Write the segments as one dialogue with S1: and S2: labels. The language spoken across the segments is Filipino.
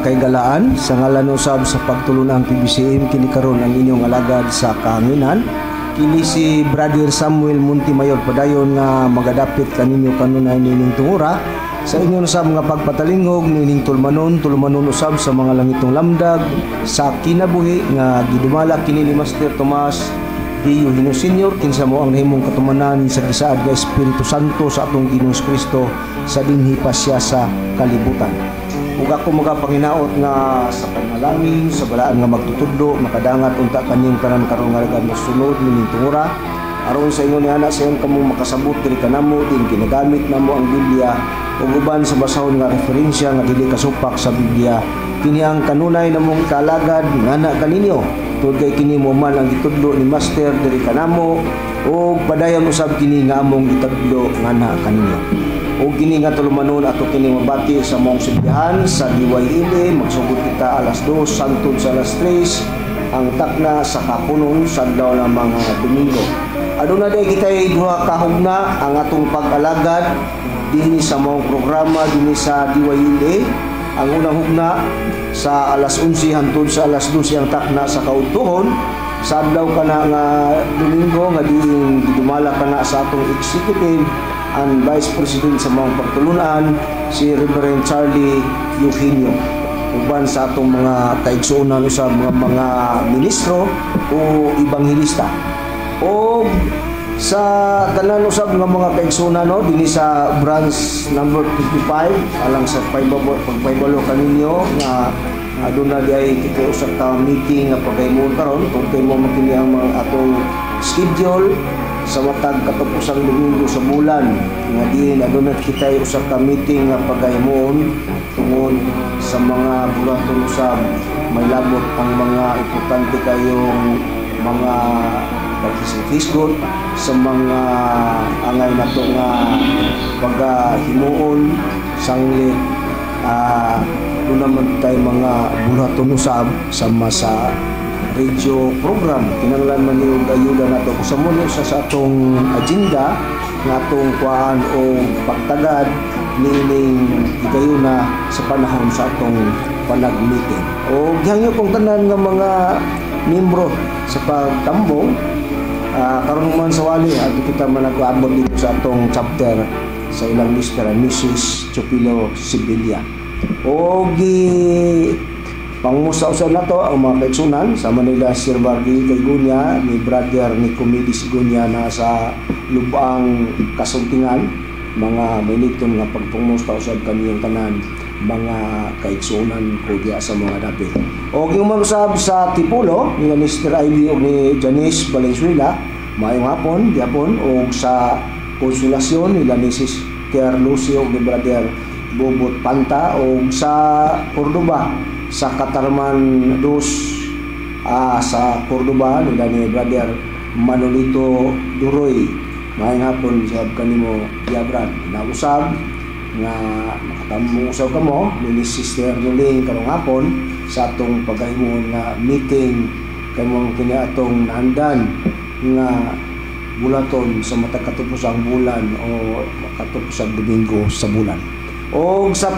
S1: kaigalaan sa ngalan usab sa pagtulunang PBCM kini karon ang inyong alagad sa kahanginan kini si Brother Samuel Montimayor padayon nga magadapit kaninyo kanunay nining tungura sa inyo usab nga pagpatalingog nining tulmanon usab sa mga langitong lamdag sa kinabuhi nga gidumala kini ni Master Tomas Dio Hino Senior kinsa mo ang nahimong katumanan sa gisaad nga Espiritu Santo sa atong Ginoong Kristo sa dinhi pasya sa kalibutan. Ug ako magapanginaot nga sa panalangin sa balaan nga magtutudlo makadangat unta kanyang tanan karon nga sunod nining tungura aron sa inyo ni anak sa iyon kamo makasabot diri kanamo din ginagamit namo ang Biblia ug uban sa basahon nga referensya nga dili kasupak sa Biblia kini ang kanunay namong ikalagad ngana kaninyo tud kay kini mo man ang gitudlo ni Master diri kanamo ug padayon usab kini nga among gitudlo ngana kaninyo ug kini nga tulumanon ato kini mabati sa mong silbihan sa DYL magsugod kita alas 2 hangtod sa alas 3 ang takna sa kapunon sa adlaw ng mga Domingo. Aduna day kitay duha ka hugna ang atong pag-alagad dinhi sa mong programa dinhi sa DYL. Ang unang hugna sa alas 11 hangtod sa alas 12 ang takna sa kaudtohon sa adlaw kana nga Domingo nga diin gidumala kana sa atong executive ang Vice President sa mga pagtulunan si Reverend Charlie Eugenio uban sa atong mga kaigsuonan sa mga ministro o ibanghilista o sa tanan usab nga mga kaigsuonan no dinhi sa branch number 55 alang sa pagpaybalo kaninyo nga aduna diay kita usab ta meeting nga pagaymo karon kung kay mo makini ang mga atong schedule sa matag katapusang Domingo sa bulan nga diin aduna kita usab ka meeting nga pagaymoon tungod sa mga bulaton usab may labot ang mga importante kayong mga pagkisig-hisgot sa mga angay nato nga pagahimuon sanglit doon naman tayo mga bulaton usab sama sa radio program kinahanglan man yung ayuda nato sa muna sa atong agenda nga atong kuan o pagtagad nining higayuna sa panahon sa atong panag-meeting o gihangyo kong tanan nga mga membro sa pagtambong karon man sa wali at kita man nag-aabot dito sa atong chapter sa ilang Mr. and Mrs. Chupilo Sibilia o pangmusa-usa na to ang mga kaigsunan sa Manila Sir Barbie Kaygunya ni Brother Nicomedis Gunya na sa lubang kasultingan mga miniton nga pagpangmusta usab kaniyang tanan mga kaigsunan ko diya sa mga dapit o giuman-usab sa Tipulo ni Mr. Ivy o ni Janice Valenzuela maayong hapon gyapon o sa Konsolasyon nila ni Sister Lucio ni Brother Bobot Panta o sa Cordoba sa Katarman 2 sa Cordoba nila ni Brother Manolito Duroy maayong hapon sa kanimo Diabran nausab nga makatambong usab kamo ni Sister Nuling karong hapon sa atong pagahimon nga meeting kay mo kini atong naandan nga bulaton sa matag katupusang bulan o katupusang Domingo sa bulan o sa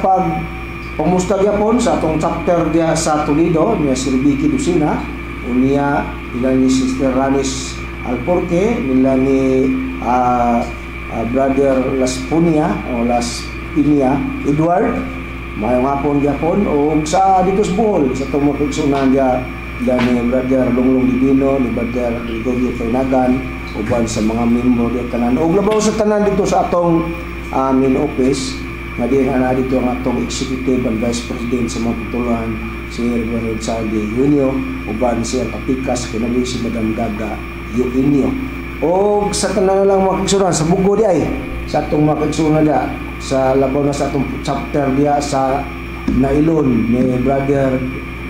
S1: pangmusta gyapon sa atong chapter dia sa Toledo niya si Vicky Lucina unya nila ni Sister Ranis Alporque nila ni Brother Laspunia o Laspinia Edward mayong hapon gyapon o sa dito sa Bohol sa atong magigsunan dia ni Brother Longlong Divino ni Brother Gregorio Fernagan uban sa mga membro diya tanan o labaw sa tanan dito sa atong main office nga din ana dito ang atong executive and vice president sa mga pagtuluhan si Reverend Charlie Eugenio uban siya kapikas kinabi si Madam Gaga Eugenio o sa tanan na lang makigsunan sa Bugo di ay sa atong makigsunan diya sa labaw na sa atong chapter diya sa Nailon ni Brother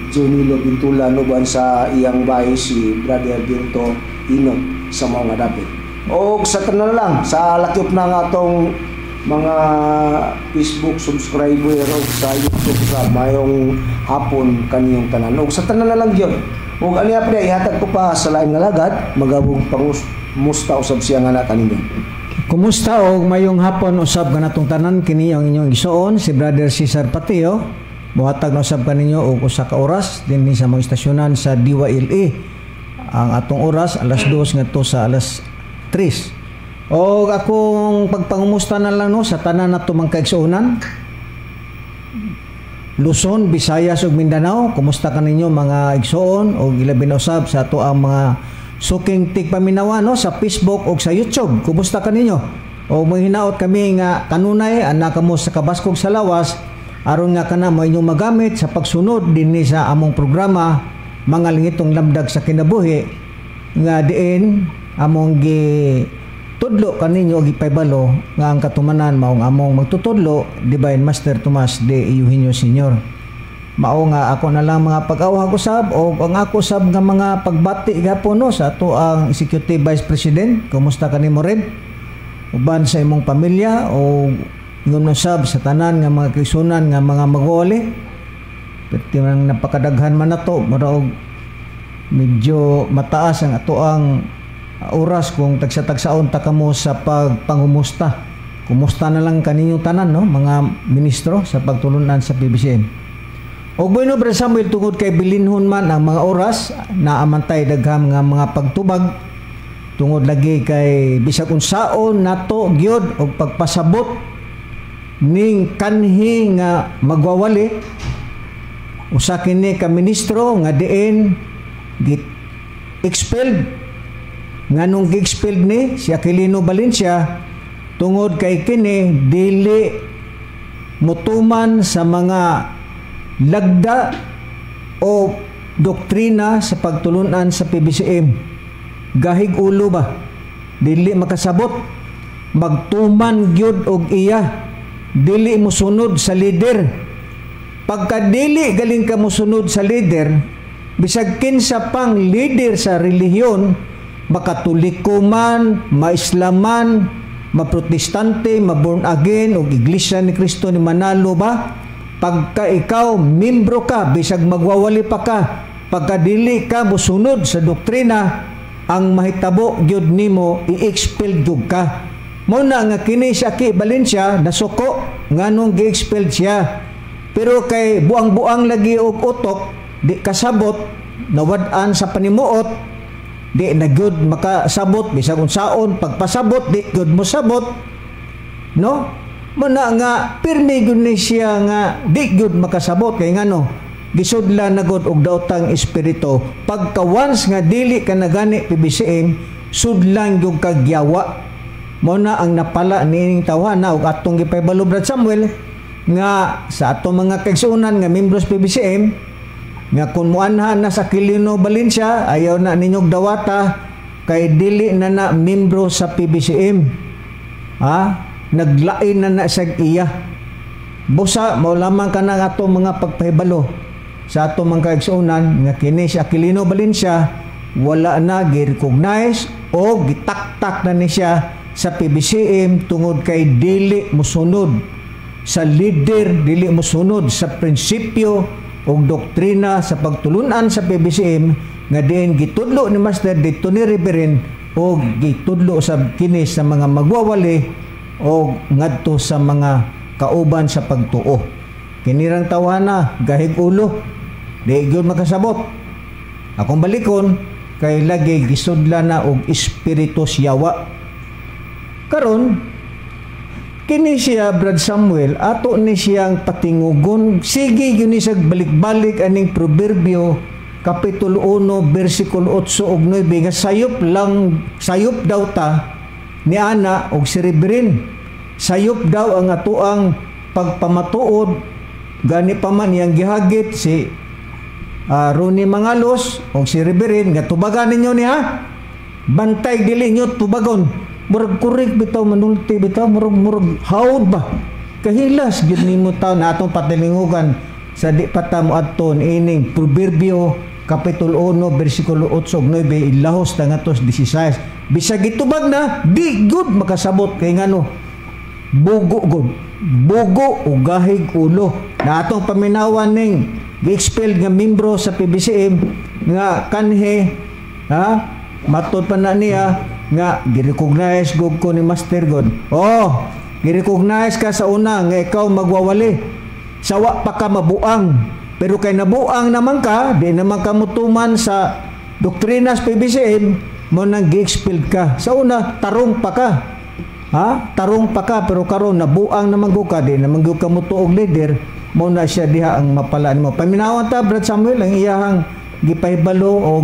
S1: Junilo Bintulan uban sa iyang bahay si Brother Birto Inot sa mga dapit o sa tanan na lang sa lakyop na nga atong mga Facebook subscriber o sa YouTube sa mayong hapon kaniyong tanan o sa tanan na lang yun o aniya pa ihatag ko pa sa lain nga lagad magabog pangusta usab siya nga na kanino
S2: kumusta og mayong hapon usab kanatong tanan kini ang inyong igsuon si Brother Cesar Patio Buhatag na usab kaninyo og usa ka oras dinhi sa mga istasyonan sa DYLE. Ang atong oras alas 2 ngadto sa alas 3. O akong pagpangumusta na lang no sa tanan nato mga kaigsuonan. Luzon, Visayas ug Mindanao, kumusta kaninyo mga igsoon o ilabi na usab sa ato ang mga suking tigpaminawa no sa Facebook ug sa YouTube. Kumusta kaninyo? O manghinaot kami nga kanunay ana kamo sa kabaskog sa lawas aron nga kana mo inyong magamit sa pagsunod dinhi sa among programa mga lingitong lamdag sa kinabuhi nga diin among gi tudlo kaninyo og ipaybalo nga ang katumanan maong among magtutudlo Divine Master Tomas de Eugenio Sr. Mao nga ako na lang mga pag-awhag usab o ang ako sab nga mga pagbati gapon no sa ato ang Executive Vice President. Kumusta kanimo rin? Uban sa imong pamilya o ngum sab sa tanan nga mga kaisunan nga mga mag-uuli. Perti man napakadaghan man nato mura og medyo mataas ang ato ang oras kung tagsa-tagsaon ta kamo sa pagpangumusta. Kumusta na lang kaninyong tanan no mga ministro sa pagtulunan sa PBCM. Og bueno Brother Samuel tungod kay bilinhon man ang mga oras na amantay daghang nga mga pagtubag tungod lagi kay bisag unsaon nato gyud og pagpasabot ning kanhi nga magwawali usa kini ka ministro nga diin git expelled nganong gi-expelled ni si Aquilino Valencia tungod kay kini dili mutuman sa mga lagda o doktrina sa pagtulunan sa PBCM. Gahig ulo ba? Dili makasabot. Magtuman gyud og iya. Dili musunod sa leader. Pagka dili galing ka musunod sa leader, bisag kinsa pang leader sa relihiyon, makatoliko man, maislaman, maprotestante, maborn again o iglesia ni Kristo ni Manalo ba? Pagka ikaw membro ka bisag magwawali pa ka pagka dili ka mosunod sa doktrina ang mahitabo gyud nimo i-expel jud ka mo na nga kini si Aki Valencia nasuko nganong gi-expel siya pero kay buang-buang lagi og utok di kasabot nawad-an sa panimuot di na gyud makasabot bisag unsaon pagpasabot di gyud mo sabot no. Muna nga pirmi gyud ni siya nga di gyud makasabot kay ngano gisudlan na gud og daotang espiritu pagka once nga dili ka nagani PBCM sudlan gyud kagyawa mo na ang napala niining tawhana og atong gipaybalo Brad Samuel nga sa atong mga kaigsuonan nga membros PBCM nga kun muanha na sa Aquilino Valencia ayaw na ninyog dawata kay dili na membro sa PBCM naglain na sa iya busa mao lamang ka ng atong mga pagpahibalo sa atong mga kaigsuonan nga kini si Aquilino Valencia wala na gi-recognize o gitaktak na ni siya sa PBCM tungod kay dili mosunod sa leader, dili mosunod sa prinsipyo o doktrina sa pagtulunan sa PBCM nga diin gitudlo ni Master dito ni Reverend o gitudlo sa kini sa mga magwawali o ngadto sa mga kauban sa pagtuo. Kinirang tawana gahig ulo di gyud makasabot. Akong balikon kay lagi gisudlan na og espiritu yawa. Karon kini siya Brad Samuel ato ni siyang patingugon sige gyud ni sag balik-balik aning proverbio kapitulo 1 bersikulo 8 ug 9 nga sayop daw ta ni ana og si Reverend sayop daw ang atuang pagpamatuod gani pa man yang gihagit si Ronnie Mangalos og si Reverend nga tubagan ninyo niya bantay dili nyo tubagon murag kurik bitaw manulti bitaw murag haud ba kahilas gyud nimo taw na atong patilingugan sa di patamo adton ining proverbio kapitulo 1 bersikulo 8 ug 9 ilahos ta ngadto 16 bisag gitubag na di gud makasabot kay ngano bugo o gahig ulo na atong paminawan ning gi-expel nga membro sa PBCM nga kanhe matod pa na niya nga gi-recognize gud ko ni Master God gi-recognize ka sa una nga ikaw magwawali sawa pa ka mabuang. Pero kay nabuang naman ka, di naman ka mutuman sa doktrinas PBCM, mo nang gi-expelled ka. Sa una, tarong pa ka. Ha? Tarong pa ka, pero karon nabuang naman ka, di naman ka mutuog leader, mo na siya diha ang mapalaan mo. Paminawan ta, Brad Samuel, ang iyahang gipahibalo o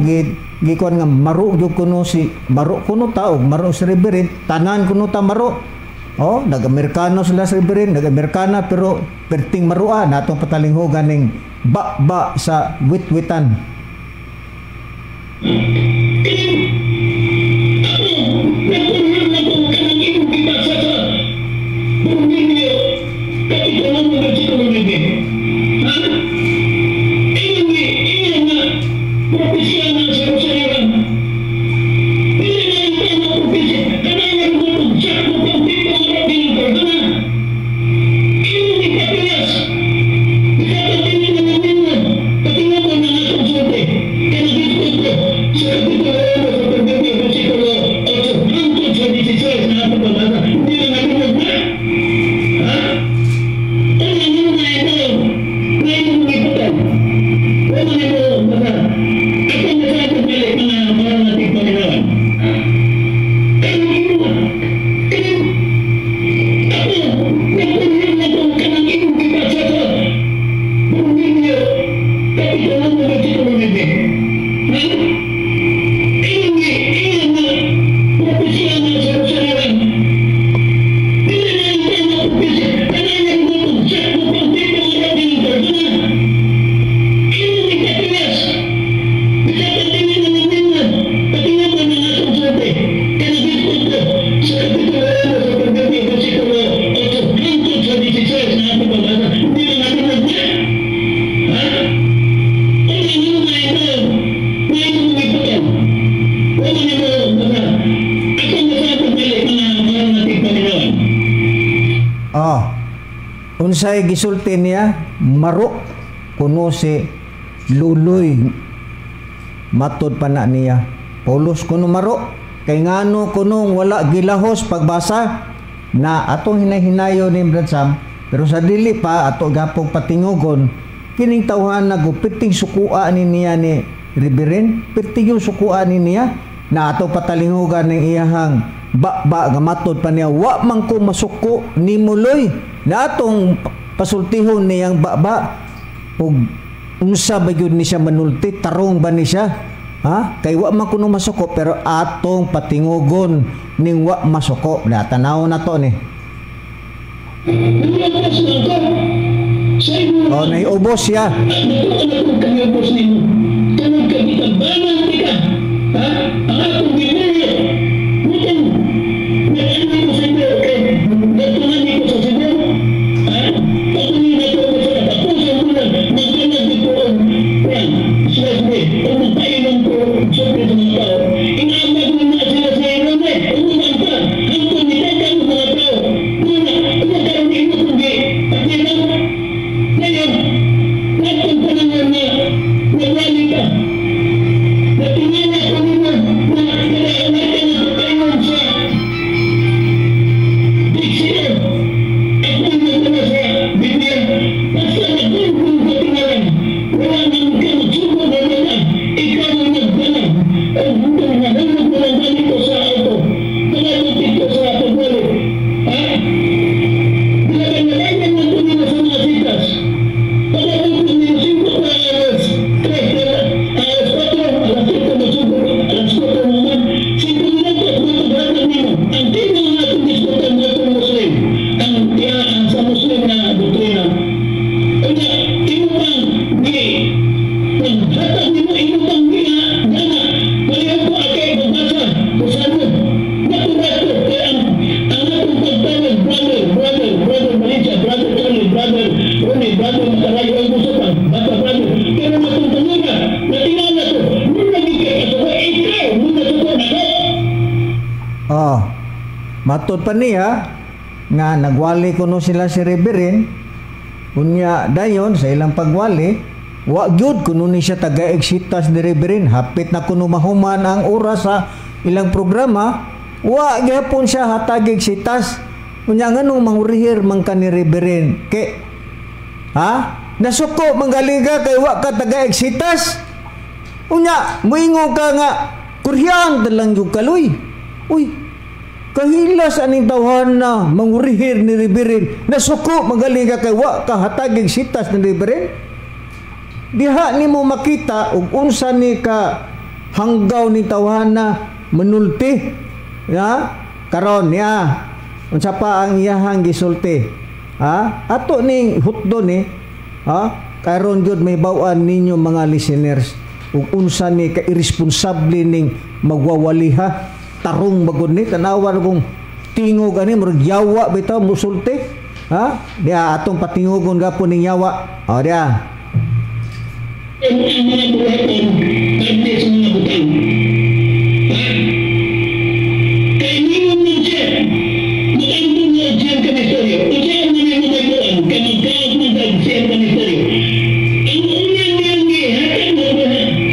S2: gikuan nga maro gyud kuno si maro kuno ta og maro si Reverend, tanan kuno ta maro. Oh, nag-Amerikano sila sa Reverend, nag-Amerikana pero perting maruan natong patalinghogan ning ba sa witwitan. Unsay gisulti niya maro kuno si Luloy matod pa na niya Polos kuno maro kay ngano kuno wala gilahos pagbasa na atong hinay-hinayo ni Brad Sam, pero sa dili pa ato gapong patingugon kining tawhan nagupiting sukua ni niya ni Reverend, perting yung sukua ni niya na ato patalingugan ng iyahang ba nga matod pa niya wa man ko masuko ni Muloy na atong pasultihon niyang ba ug unsa ba gyud ni siya manulti, tarong ba ni siya, ha? Kay wa man kuno masuko pero atong patingugon ning wa masuko na tanaw na to ni oh naiubos siya matod pa niya nga nagwali kuno sila si Reverend unya dayon sa ilang pagwali wa gyud kuno ni siya taga-exitas ni Reverend hapit na kuno mahuman ang oras sa ilang programa wa gyapon siya hatag exitas unya nganong mangurihir man ka ni Reverend kay Ha? Nasuko manggaliga kay wa ka taga-exitas. Unya, muingon ka nga kuryang dalang yung kaloy. Uy, kahilas aning tawhan na mangurihir ni Riberin. Nasuko magaling ka kay wa ka hatagig sitas ni Riberin. Diha ni mo makita ug unsa ni ka hanggaw ni tawhan na menulti. Ya, karon ya. Unsa pa ang iyahang gisulti? Ha? Ato ning hutdo ni, ha? Karon gyud may baw-an ninyo mga listeners ug unsa ni ka irresponsable ning magwawaliha tarong bagod ni tanawan kong tingog ani murag yawa bitaw musulti. Ha? Dia atong patingugon gapon ning yawa. O dia.
S3: Ang mga buhaton, kanya sa mga butang. Kaya ninyo mo dyan, maantong nga dyan ka na istoryo. O dyan mo na magagawan, kamagkaot mo dyan dyan ka na istoryo. Ang unang niyang hatag mo ba,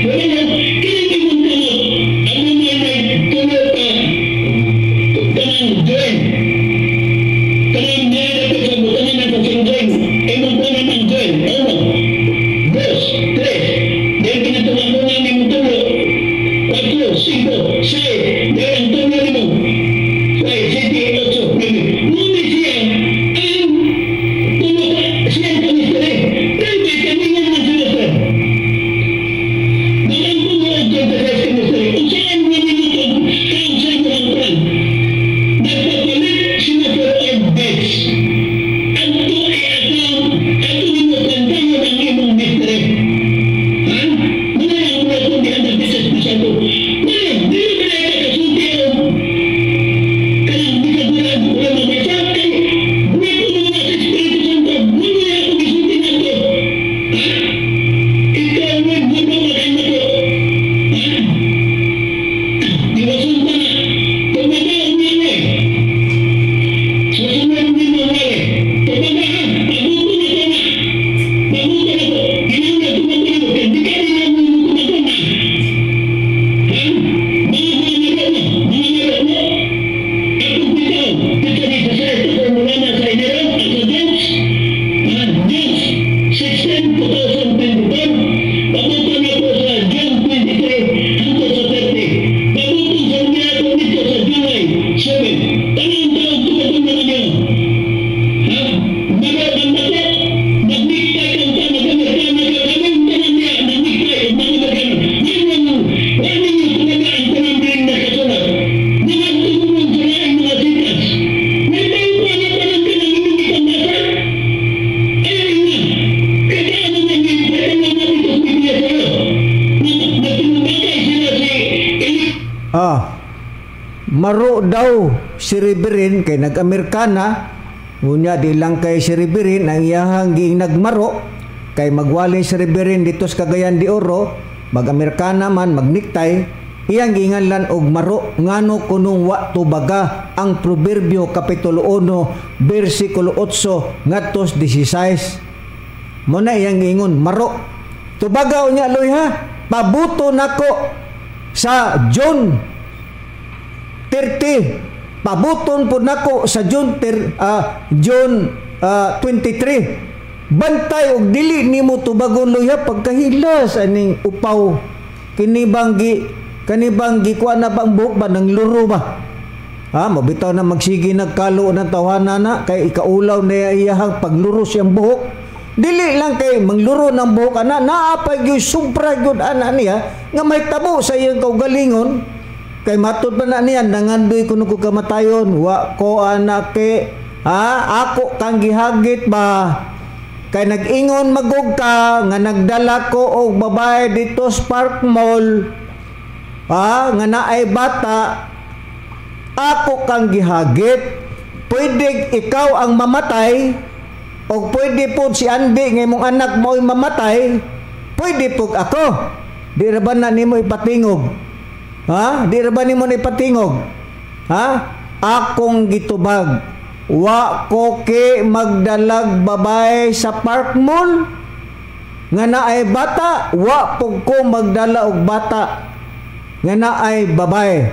S3: wala na, kinagimong kamot, ang mga nagtulo pa, kanang join. Kanang niyang nagkasabot, kanang nagkasabot join. Ay mo pa naman join. Ano? Dos, tres. Dahil kinatuwa mo namin mo tulo. 4, 5, 6. Dahil ang tulo namin mo. 5, 7, 8, 9. Ngunit siya ang tulo ka. Siya ang kamisteri. Dahil may kaningan ng sinasar. Dahil ang tulo ang kamisteri. Kung siya ang nililitog, kung siya ang mga nagpapalit sinasar ang beds. Ang to ay atang ato nimutan tayo ng imong misteri. Ha? Muna ang mga kung di ang nagbitas pisado. Muna, di ba na ikasunti ang kanang di ka gula ang gula mamasa kay buhay ko mga sa Espiritu Santo. Muna na ako gisunti na ito. Ha? Ikaw ang nagbuno magay mo ito. Ha? Di ba sunta na? Tumaga ang nila eh. Susunod din mo nga eh. Tumaga ha? Paguto na ito na. Paguto na ito. Ginang na tumagulo. Hindi ka rin ang tumagulo na. Ha? Mga naro mo. Mga naro mo. Atong bitaw. Dito ni sa ito formula na sa inero at sa James. Ha? James 16, 2024. Paguto na po sa June 23 hanggang sa 30. Paguto sa mga po dito sa July 7. Tanong taong tumatong na ninyo. Ha? Ang bako, nagniktay kang tama gamit ka, nagkakamang tanong niya, nagniktay, mga magano. Yan yung tumaga ang tanong din na kasulat. Mga tumulong sa laing mga sitas. May tayo pa na tanong ka ng inyong itambasa? Ayaw na. Kaya ano nang pwede na natin ito sa Biblia sa'yo? Nagtinumagay sila si Eli.
S2: Maro daw si Riberin kay nag-Amerikana. Unya di lang kay si Riberin ang iyahang giing nagmaro kay magwalay si Riberin dito sa Cagayan de Oro, mag-Amerikana man magniktay, iyang giinganlan og maro ngano kunong wa tubaga ang Proverbio kapitulo 1 bersikulo 8 ngadtos 16. Mo na iyang giingon maro. Tubaga unya loy ha. Pabuto nako sa John 30. Pabuton po nako sa June 23. Bantay og dili nimo tubagon loya pagkahilas aning upaw. Kanibanggi kuha na bang buhok ba nang luro ba? Ha, mabitaw na magsigi nagkalo ng tawanan na kay ikaulaw na iyahang pagluro siyang buhok. Dili lang kay mangluro ng buhok ana naapay gyud sobra gyud ana niya nga may tabo sa iyang kaugalingon. Kay matod pa na niyan nangandoy kuno ko kamatayon wa ko anake ha ako kang gihagit ba kay nag-ingon magog ka nga nagdala ko og babae dito sa Park Mall ha nga naay bata ako kang gihagit pwede ikaw ang mamatay o pwede po si Andy nga imong anak mo'y mamatay pwede po ako di ra ba na nimo ipatingog. Ha? Di ra ba nimo ni patingog? Ha? Akong gitubag. Wa ko ke magdalag babae sa Park Mall. Nga naay bata, wa pug ko magdala og bata. Nga naay babae.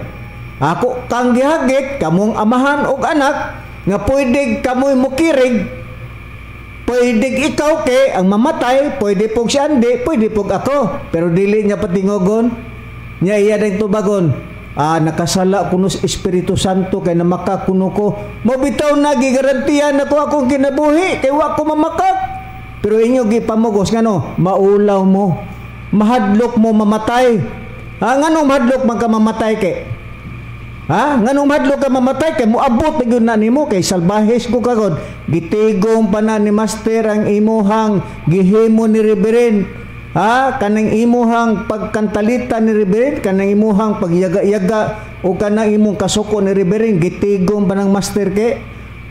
S2: Ako kang gihagit kamong amahan og anak nga pwede kamoy mukirig. Pwede ikaw kay ang mamatay, pwede pog si Andi, pwede pog ako. Pero dili niya patingogon. Niya iya ding tubagon. Nakasala kuno sa Espiritu Santo kay namaka kuno ko. Mabitaw na gigarantiyan ako akong kinabuhi kay wa ko mamakak. Pero inyo gipamugos ngano, maulaw mo. Mahadlok mo mamatay. Nganong mahadlok man ka mamatay kay? Nganong mahadlok ka mamatay kay moabot na gyud na nimo kay salbahes ko kagod. Gitigom pa na ni Master ang imuhang gihimo ni Reverend. Kanang imuhang pagkantalita ni Reverend, kanang imuhang pagyaga-yaga o kanang imong kasuko ni Reverend, gitigom pa ng Master kay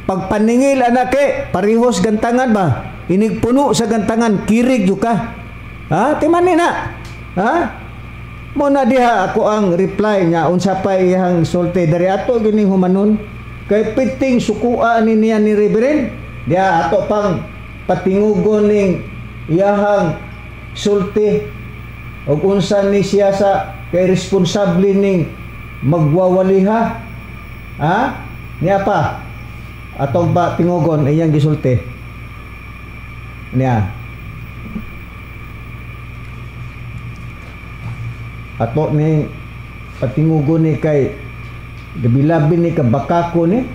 S2: pagpaningil anak kay parehos gantangan ba? Inigpuno sa gantangan, kirig yu ka. Timani na. Mo na diha ako ang reply niya unsa pa iyang sulti dari ato gining humanon kay piting sukua niya ni Reverend dia ato pang patingugon ning iyahang sulti ug unsa ni siya sa kay responsable ning magwawaliha niya pa atong ba tingugon iyang gisulti niya ato ni patingugon ni kay gabilabi ni kabakako ni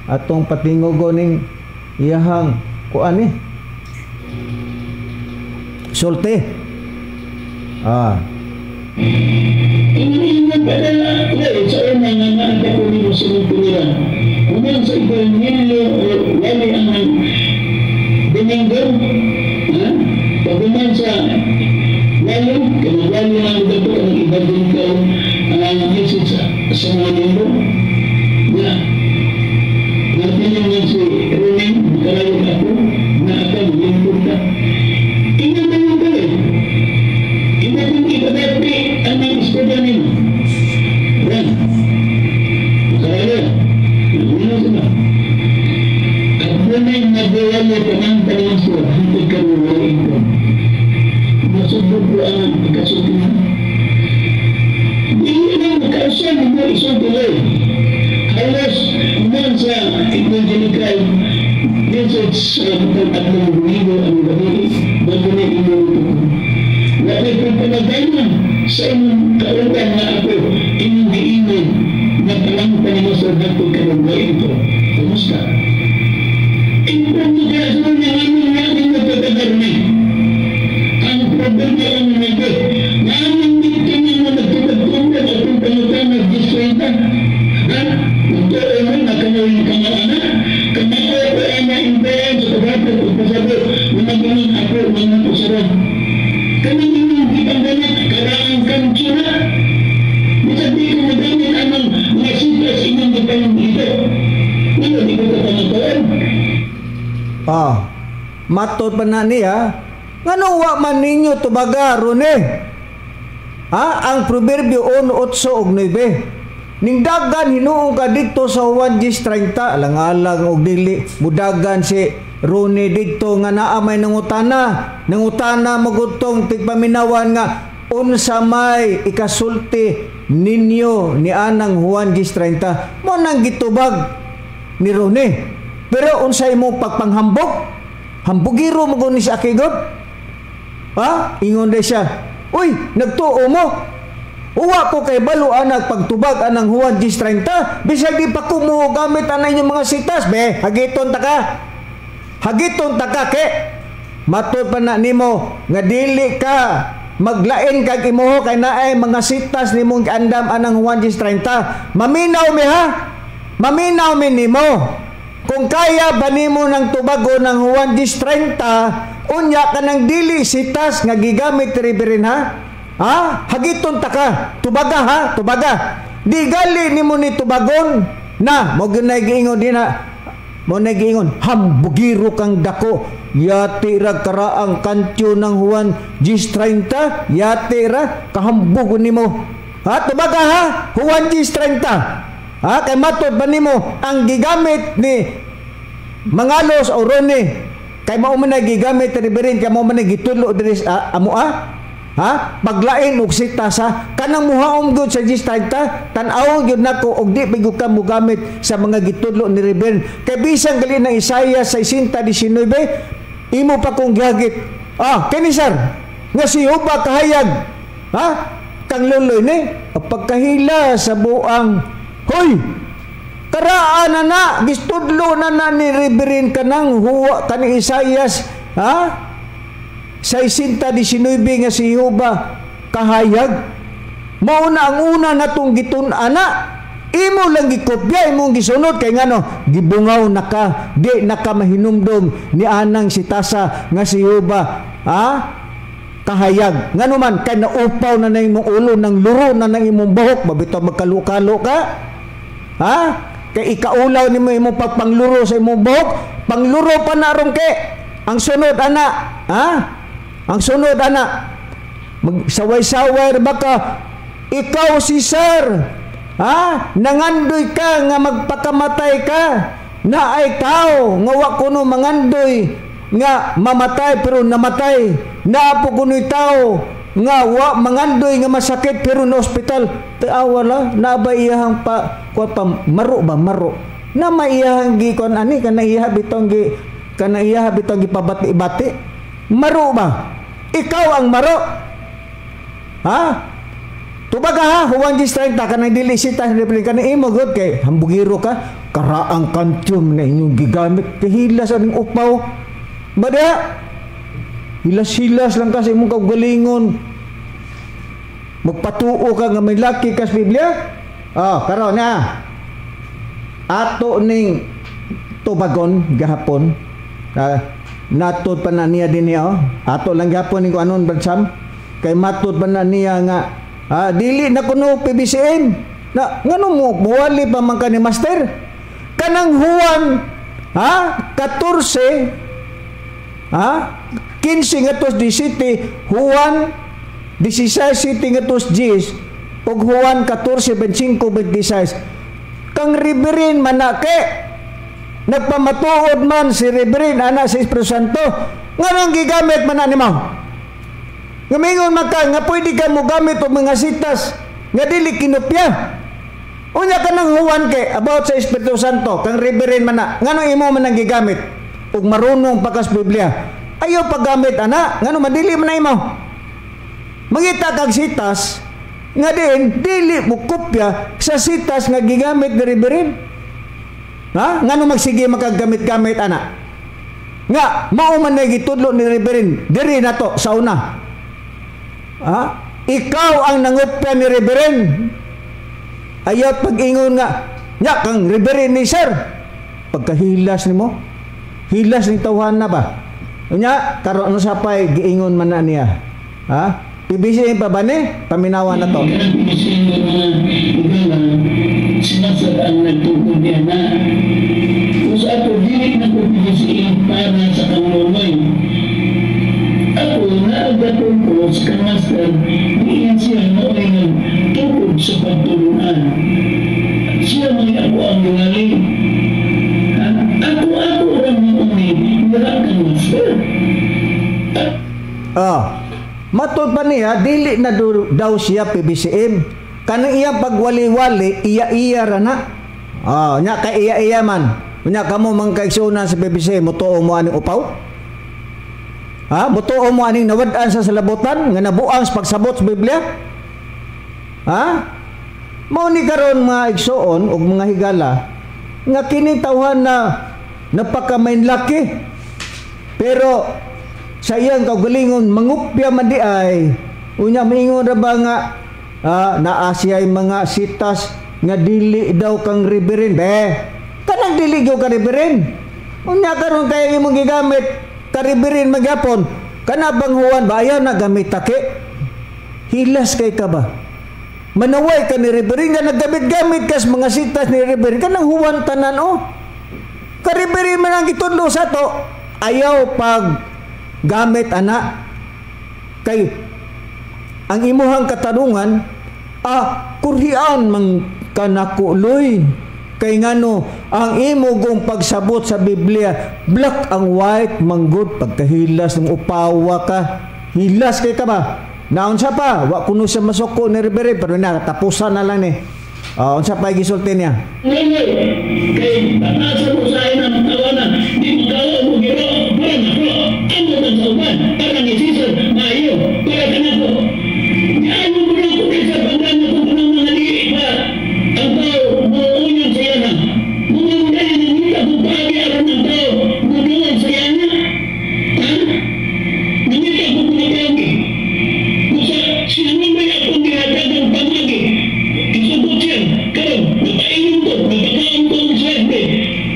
S2: atong patingugon ning iyahang kuan ni sulti
S3: Ini padala sa una nga naanda ko nimo sa pilihan. Unang sa Evangelyo wali ang Domingo, pagduman sa walo, kanagwalo ang dato ang Evangelyo ang message sa mga nilo. Natin yung si Ronin, kalayon ako, na akan lingkod na. Tingnan mo yung balik. Tingnan kong ipadapi ang mga ispada nilo. Yan. Kalayon. Nagwala sila. At Ronin nagwala pananta ng sila. Hindi ka ruwain ko. Masubog ko ang ikasutin. Hindi lang nakausan mo isang tuloy. Halos naman sa evangelical message sa tatlong libo ang gabi bago na inuuto ko. Napay kong panagayon sa inyong kautan na ako inyong giingin na palang panimasod na pagkaragayin ko. Kumusta? Impon ka sa mga namin natin nagtatagarni. Ang problema ang nito. Namin dito niyo nagtutagtungan at kung pangutan nag-diswenta. Untuk orang akan kemana? Kenapa orang impian seperti itu tersebut menanggung apa dengan usaha? Kami ini kita banyak kerangkan Cina. Bisa dikemudian aman nasibas ingin bertanggung itu. Ini dikatakan Tuhan.
S2: Matod pa na niya. Nganong wa man ninyo tubaga Rone? Ang proverbio 1:8 ug 9. Ning dagan hinuong ka dito sa 1:30 alang-alang og dili budagan si Rone dito nga naa may nangutana magutong tigpaminawan nga unsa may ikasulti ninyo ni anang 1:30 mo nang gitubag ni Rone pero unsa imo pagpanghambog hambugiro mo ni sa akigod ingon de siya uy nagtuo mo. Uwa ko kay balo anak pagtubag anang Juan 10:30 bisag di pa kumuho gamit anay yung mga sitas be hagiton ta ka ke matod pa na nimo nga dili ka maglain kag imuho kay naay mga sitas nimong andam anang Juan 10:30 maminaw mi nimo kung kaya ba nimo nang tubago ng Juan 10:30 unya ka nang dili sitas nga gigamit riberin hagiton ta ka tubaga di gali nimo ni tubagon na mo ginay giingon mo nagiingon hambugiro kang dako yati ra karaang kantyo ng Juan 10:30 yati ra kahambug nimo tubaga Juan 10:30 kay matod ba nimo ang gigamit ni Mangalos o Rone kay mao man gigamit riberin kay mao man gitulo diri amo paglain og sitas kanang muhaom gud sa G30 tan-awon gyud nako og di pigud ka mo gamit sa mga gitudlo ni Reverend kay bisan gali ng Isaiah 60:19 imo pa kong gihagit kini sir nga si Jehova kahayag kang luloy ni pagkahila sa buang hoy karaan na gistudlo na ni Reverend kanang huwa kani Isaiah 60:19 nga si Jehova kahayag mao na ang una natong gitun-ana imo lang gikopya imong gisunod kay ngano gibungaw naka di naka mahinumdom ni anang si tasa nga si Jehova kahayag ngano man kay naupaw na imong ulo ng luro na imong buhok mabitaw magkalukalo ka kay ikaulaw nimo imong pagpangluro sa imong buhok pangluro pa naron kay ang sunod ana ang sunod ana magsaway-saway baka ikaw si sir nangandoy ka nga magpakamatay ka naay tao nga wa kuno mangandoy nga mamatay pero namatay naapo kuno'y tao nga wa mangandoy nga masakit pero na ospital wala na ba iyahang maro na maiyahang gikon ani kana iya bitong gipabati-bati maro ba ikaw ang maro tubaga huwag G30 ka nang dilisita ka na imo good kay hambugiro ka karaang kantyom na inyong gigamit kahilas aning upaw bada hilas-hilas lang kasi imong kaugalingon magpatuo ka nga may laki kas Biblia karon ato ning tubagon gahapon natod pa na niya din niya ato lang gahapon ning anon Badsam kay matod pa na niya nga dili na kuno PBCM na ngano mo buwali pa man ka ni master kanang Juan 14 15 ngatos 17 Juan 16 ngatos 10 ug Juan 14:25-26 kang Reverend manake nagpamatuod man si Reverend ana sa Espiritu Santo nganong gigamit man nimo nga mingon maka nga pwede ka mo gamit og mga sitas nga dili kinopya unya ka nang Juan kay about sa Espiritu Santo kang Reverend man nganong imo man gigamit ug marunong pakas Biblia ayaw paggamit ana ngano madili man imo mangita kag sitas nga din dili mo kopya sa sitas nga gigamit ni Reverend ngano magsige makagamit-gamit ana nga mao man na gitudlo ni Reverend diri nato sa una ikaw ang nangopya ni Reverend ayaw pag-ingon nga nya kang Reverend ni sir pagkahilas nimo hilas ni tawhan na ba unya karon ano sapay giingon man na niya PBC pa ba ni paminawan na to
S3: sinasadaan nagtukod niya na kung sa ako dinig na ko PBC para sa kamuloy ako naagatong ko sa master niyan siya noon ng tukod sa pagtulunan siya may ako ang gingali ako rin noon nirakang master
S2: matod pa niya dili na daw siya PBCM kanang iya pagwali-wali iya ra na nya kay iya man nya kamo man kaigsunan sa PBCM mutuo mo aning upaw mutuo mo aning nawad-an sa salabutan nga nabuang sa pagsabot sa Biblia mao ni karon mga igsuon og mga higala nga kini tawhan na napakamain laki pero sa iyang kaugalingon mangupya man di ay unya mingon ra ba nga naa siya'y mga sitas nga dili daw kang Reverend kanang dili gyud ka Reverend unya karon kay imong gigamit ka Reverend magyapon kana bang Juan ba ayaw na gamit take hilas kay ka ba manaway ka ni Reverend nga naggamit-gamit kas mga sitas ni Reverend kanang Juan tanan ka Reverend man ang gitudlo sa to ayaw pag gamit ana kay ang imuhang katanungan kurhian man kanakuloy kay ngano ang imo gong pagsabot sa Biblia black and white manggod pagkahilas ng upawa ka hilas kay ka ba Naunsa pa, wa kuno siya masuko ni Reverend pero na tapusan na lang ni. Unsa pa gisulti niya?
S3: Ngayon, kay batasan mo sa akin ang tawanan, di mo kaya mo giro, para na po, ang mga sauban, para ni Cesar, maayo, para ka na po. Ano mo na kung isa pagdan na kung ng mga liit pa, ang tao, muuunyan siya na. Mumungkay na nita kung pagi aron ng tao, mumuungan siya na. Ha? Nangita kung pinapagi. Kusa, sinamimay akong dinadagang pamagi. Isubot siya, karon, napainom ko, napakaon ko ang swerte.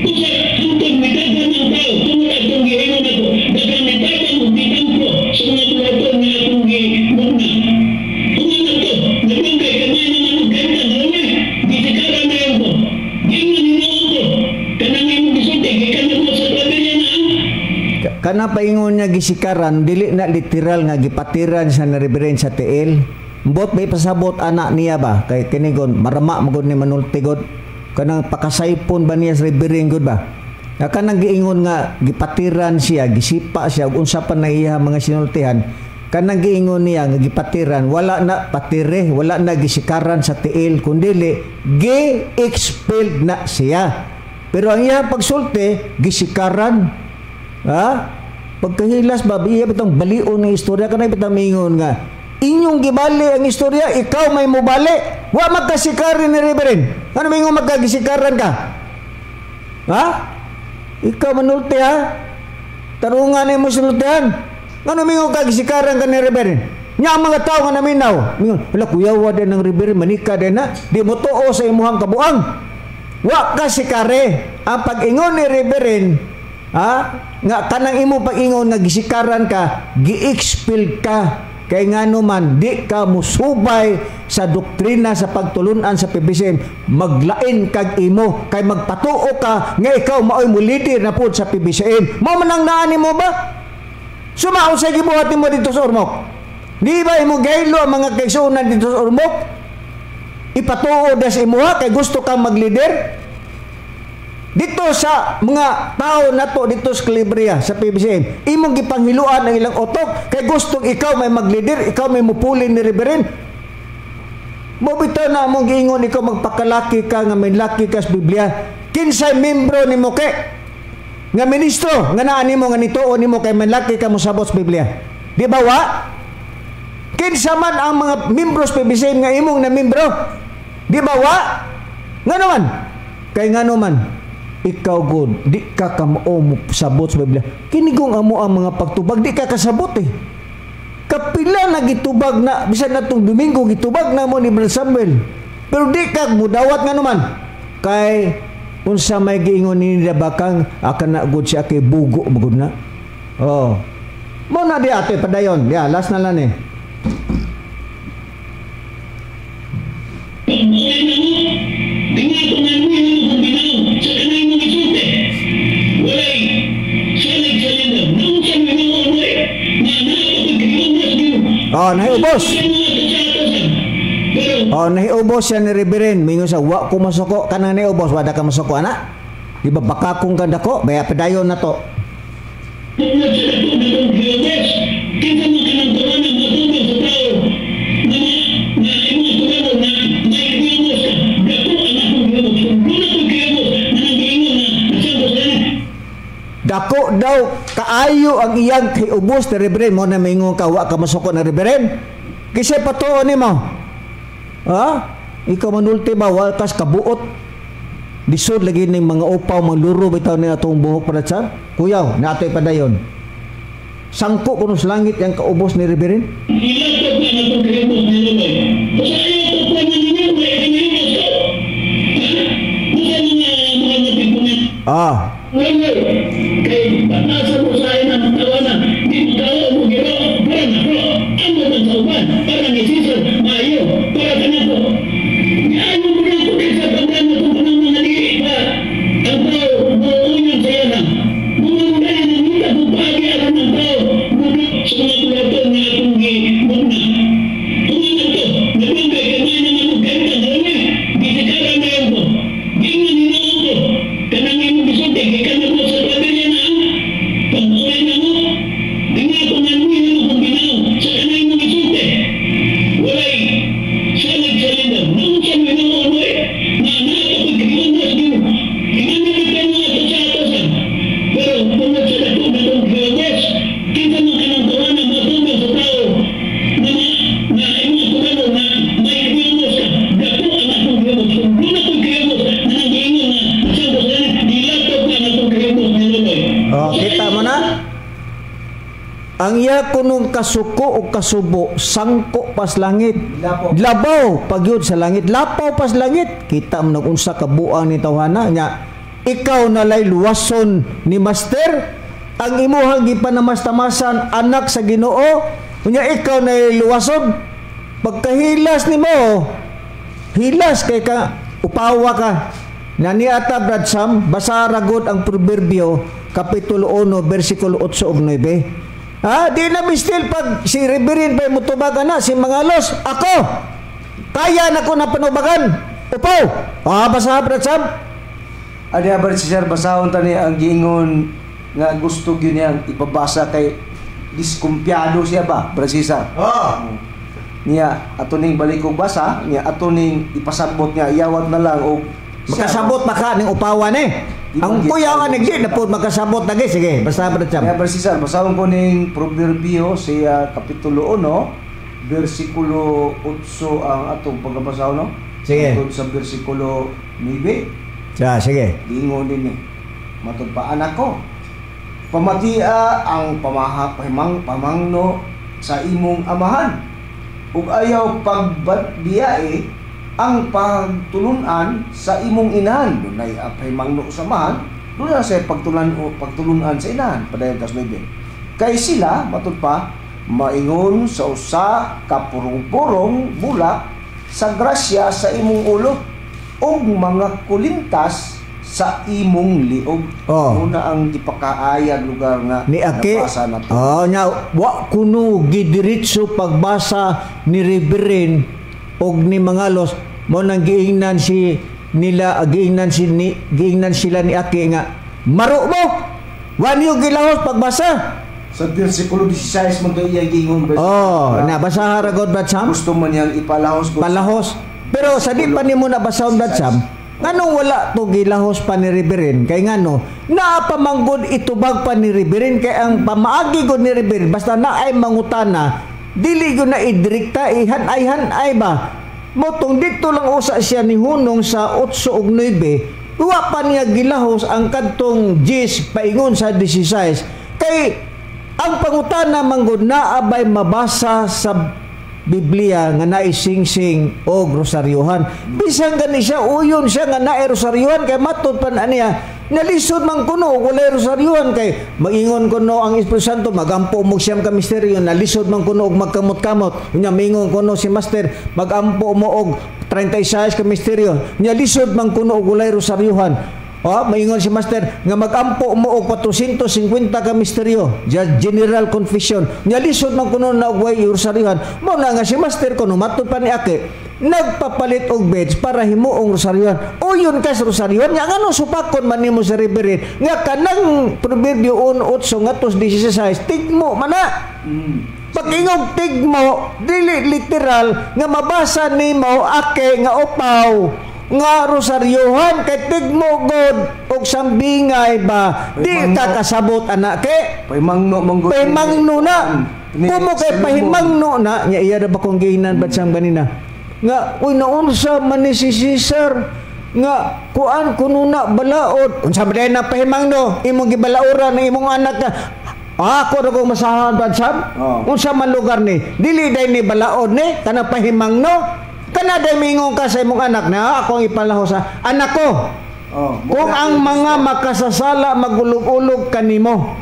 S3: Kusa, hantod mitagan ng tao, tungkol atong gihingon ako, dagang mitagan mo, bitang ko, sa mga tulaton na akong gimuna. Tungan ako, nabangkay, kamay naman ang ganda, naman, disikaran na yun ko. Gingan ninoon ko, kanang imong gisunti, gikan na ko sa pabirya na ang.
S2: Kana paingon niya gisikaran, dili na literal nga gipatiran sa Reverend sa TL. Bot may pasabot anak niya ba? Kay kinigon, marama magod ni manulti god. Kanang pakasaypon ba niya sa Reverend god ba? Na kanang giingon nga gipatiran siya, gisipa siya ug unsa pa na iya mga sinultihan. Kanang giingon niya nga gipatiran, wala na patire, wala na gisikaran sa TL kundili gi-expelled na siya. Pero ang iya pagsulti gisikaran. Ha? Pagkahilas ba biya bitong balion ng istorya kanay bitang mingon nga inyong gibali ang istorya, ikaw may mubali. Wa magkasikarin ni Reverend. Ano may magkagisikaran ka? Ha? Ikaw manulti ha? Tarungan mo sinultihan. Ano may magkagisikaran ka ni Reverend? Nya ang mga tao nga naminaw. Mingon, wala kuyawa din ng Reverend, manika din na. Di mo tuo sa imuhang kabuang. Wa kasikare. Ang pag-ingon ni Reverend, ha? Nga kanang imo pag-ingon nga gisikaran ka, gi-expel ka. Kay nga naman, di ka musubay sa doktrina sa pagtulunan sa PBCM, maglain kag imo, kay magpatuo ka nga ikaw maoy mo leader na po sa PBCM. Mao man ang naani mo ba? Sumaon sa gibuhat mo dito sa Ormoc. Di ba imo gaylo ang mga kaigsuonan dito sa Ormoc? Ipatuo das imo ha, kay gusto kang mag-leader? Dito sa mga tao nato dito sa Calabria, sa PBCM, imong gipanghiluan ang ilang otok kay gustong ikaw may mag-leader, ikaw may mupulin ni Reverend. Mobito na among giingon ikaw magpakalaki ka nga may laki ka sa Biblia. Kinsay membro nimo kay nga ministro nga naa nimo nga nituo nimo kay may laki ka mo sabot sa Biblia. Di ba wa? Kinsa man ang mga membro sa PBCM nga imong na membro? Di ba wa? Nga naman. Kay nga naman ikaw god, di ka kamao mo sabot sa Biblia. Kinigong amo ang mga pagtubag, di ka kasabot eh. Kapila na gitubag na, bisan na itong Domingo, gitubag na mo ni Brother Samuel. Pero di ka mudawat nga naman. Kay, unsa may giingon ni Bakang, akan na god siya kay bugo, magod na. Oh. Mo na di ate, padayon. Yeah, last na lang eh.
S3: Tingnan ko nga mo yung binaw sa kanay mo isulti. Walay, salig sa lindo. Naunsan mo yung umuwi. Nakakapagkaliwas mo.
S2: Nahiubos. Nahiubos siya ni Reverend. Mingon sa, wa ko masuko. Kanang nahiubos, wada ka masuko, anak? Di ba baka kung ganda ko? Baya padayon na to.
S3: Tungkol sa ito na itong Diyos, kita mo ka ng tawanan matungkol sa tao na imong tuwalo na may Diyos ka. Dako ang akong Diyos. Kung doon akong Diyos na nag-iingon na nagsabos na
S2: Dako daw kaayo ang iyang kay ubos na Reverend mo na maingon ka wa ka masuko na Reverend. Kasi patuo nimo. Ha? Ikaw manulti ba wa kas kabuot? Disod lagi ning mga upaw mangluro bitaw ni atong buhok para sa kuyaw natoy padayon. Sangko kuno sa langit yang kaubos ni Reverend.
S3: Ilapot na itong Diyos ni Lulay. Basta ayaw ito pa na ninyo, may kanilingos ka. Basta mga napipunan. Ngayon, kay batasan mo sa akin ang tawanan, di mo kaya mo giro, para na po, ang mga sauban, para ni Cesar, maayo, para ka na po. Ano mo na po sa pagdan na itong mga liit pa, ang tao, muuunyan sa yan. Bumangay na nila kung pagi ako ng tao, muna sa mga tulaton na itong gimuna. Tungan ito, nabangkay kamay na manuganda, gano'n, bisikaran na yan po. Gingan ninoon ko, kanang imong bisunti, gikan na po sa pabirya na ang pag-uwi na mo. Tingnan ko nga mo yung kung binaw sa kanang imong bisunti.
S2: kunong kasuko o kasubo, sangko pas langit.
S1: Labaw.
S2: Labaw pagyud sa langit, lapaw pas langit. Kita mo unsa ka buang ni tawhana nya. Ikaw nalay luwason ni Master, ang imuhang gipanamastamasan anak sa Ginoo, unya ikaw nalay luwason. Pagkahilas nimo, hilas kay ka upawa ka. Naniata Brad Sam, basa ragod ang proverbio kapitulo 1 bersikulo 8 ug 9. Di na mistil pag si Reverend pa mutubagan na si Mangalos, ako kaya na ko na panubagan. Upaw. Basa Brad Sam.
S1: Adi abad si Sir basahon tani ang giingon nga gusto gyud niyang ipabasa kay diskumpyado siya ba, Brasisa? Niya ato ning balik og basa, niya ato ning ipasabot niya iyawat na lang og
S2: Makasabot pa ka ng upawan Ang kuya nga nagdi na po makasabot lagi. Sige, basta Brad Sam.
S1: Kaya Brasisa, basahon ko ning proverbio sa kapitulo 1 bersikulo 8 ang atong pagbabasa no.
S2: Sige.
S1: Tungkol sa bersikulo 9.
S2: Sige.
S1: Dingon din matud pa anak ko. Pamatia ang pamangno sa imong amahan. Ug ayaw pagbadbiyae ang pagtulunan sa imong inahan. Dunay pahimangno sa amahan, dunay sa pagtulunan sa inahan. Padayon kas 9. Kay sila matud pa maingon sa usa ka purong-purong bulak sa grasya sa imong ulo og mga kulintas sa imong liog. Muna ang gipakaayag lugar nga
S2: ni Aki. Nya wa kuno gidiretso pagbasa ni Reverend og ni Mangalos mo nang giingnan sila ni Aki nga maro mo wa niyo gilahos pagbasa
S1: sa bersikulo 16 man kay iya gingon
S2: nabasa haragod Brad Sam
S1: gusto man niyang
S2: palahos pero sa di pa nimo nabasahon Brad Sam nganong wala to gilahos pa ni Reverend kay ngano naapamanggod itubag pa ni Reverend kay ang pamaagi gud ni Reverend basta naay mangutana dili gyud na idirekta ihan-ay ba motong dito lang usa siya ni hunong sa 8 ug 9 wa pa niya gilahos ang kadtong 10 paingon sa 16 kay ang pangutana manggod na abay mabasa sa Biblia nga naay singsing o rosaryohan bisan gani siya uyon siya nga naay rosaryohan kay matud pa niya nalisod man kuno walay rosaryohan kay magingon kuno ang Espiritu Santo magampo mo siyam ka misteryo nalisod man kuno og magkamot-kamot nya mingon kuno si Master magampo mo og 36 ka misteryo nya lisod man kuno og walay rosaryohan maingon si Master nga magampo mo og 450 ka misteryo general confession nya lisod man kuno na og way rosaryohan mo na nga si Master kuno matud pa ni Aki nagpapalit og beds para himuong rosaryohan uyon ka sa rosaryohan nga ngano supakon man nimo sa Reverend nga kanang proverbio 1:8 ngatos 16 tigmo mana pag-ingog tigmo dili literal nga mabasa nimo Aki nga upaw nga rosaryohan kay tigmo god og sambingay ba di ka kasabot anak ke pahimangno na kumo kay pahimangno na nya iya ra ba kong gihinan bad sang banina nga uy naunsa man ni si Cesar nga kuan kuno na balaod unsa ba na pahimangno imong gibalaoran ng imong anak ka ako ra kong masahan bad sang unsa man lugar ni dili day ni balaod ni kana pahimangno kana day mingon ka sa imong anak na ako ang ipalahos sa anak ko kung ang mga makasasala magulog-ulog kanimo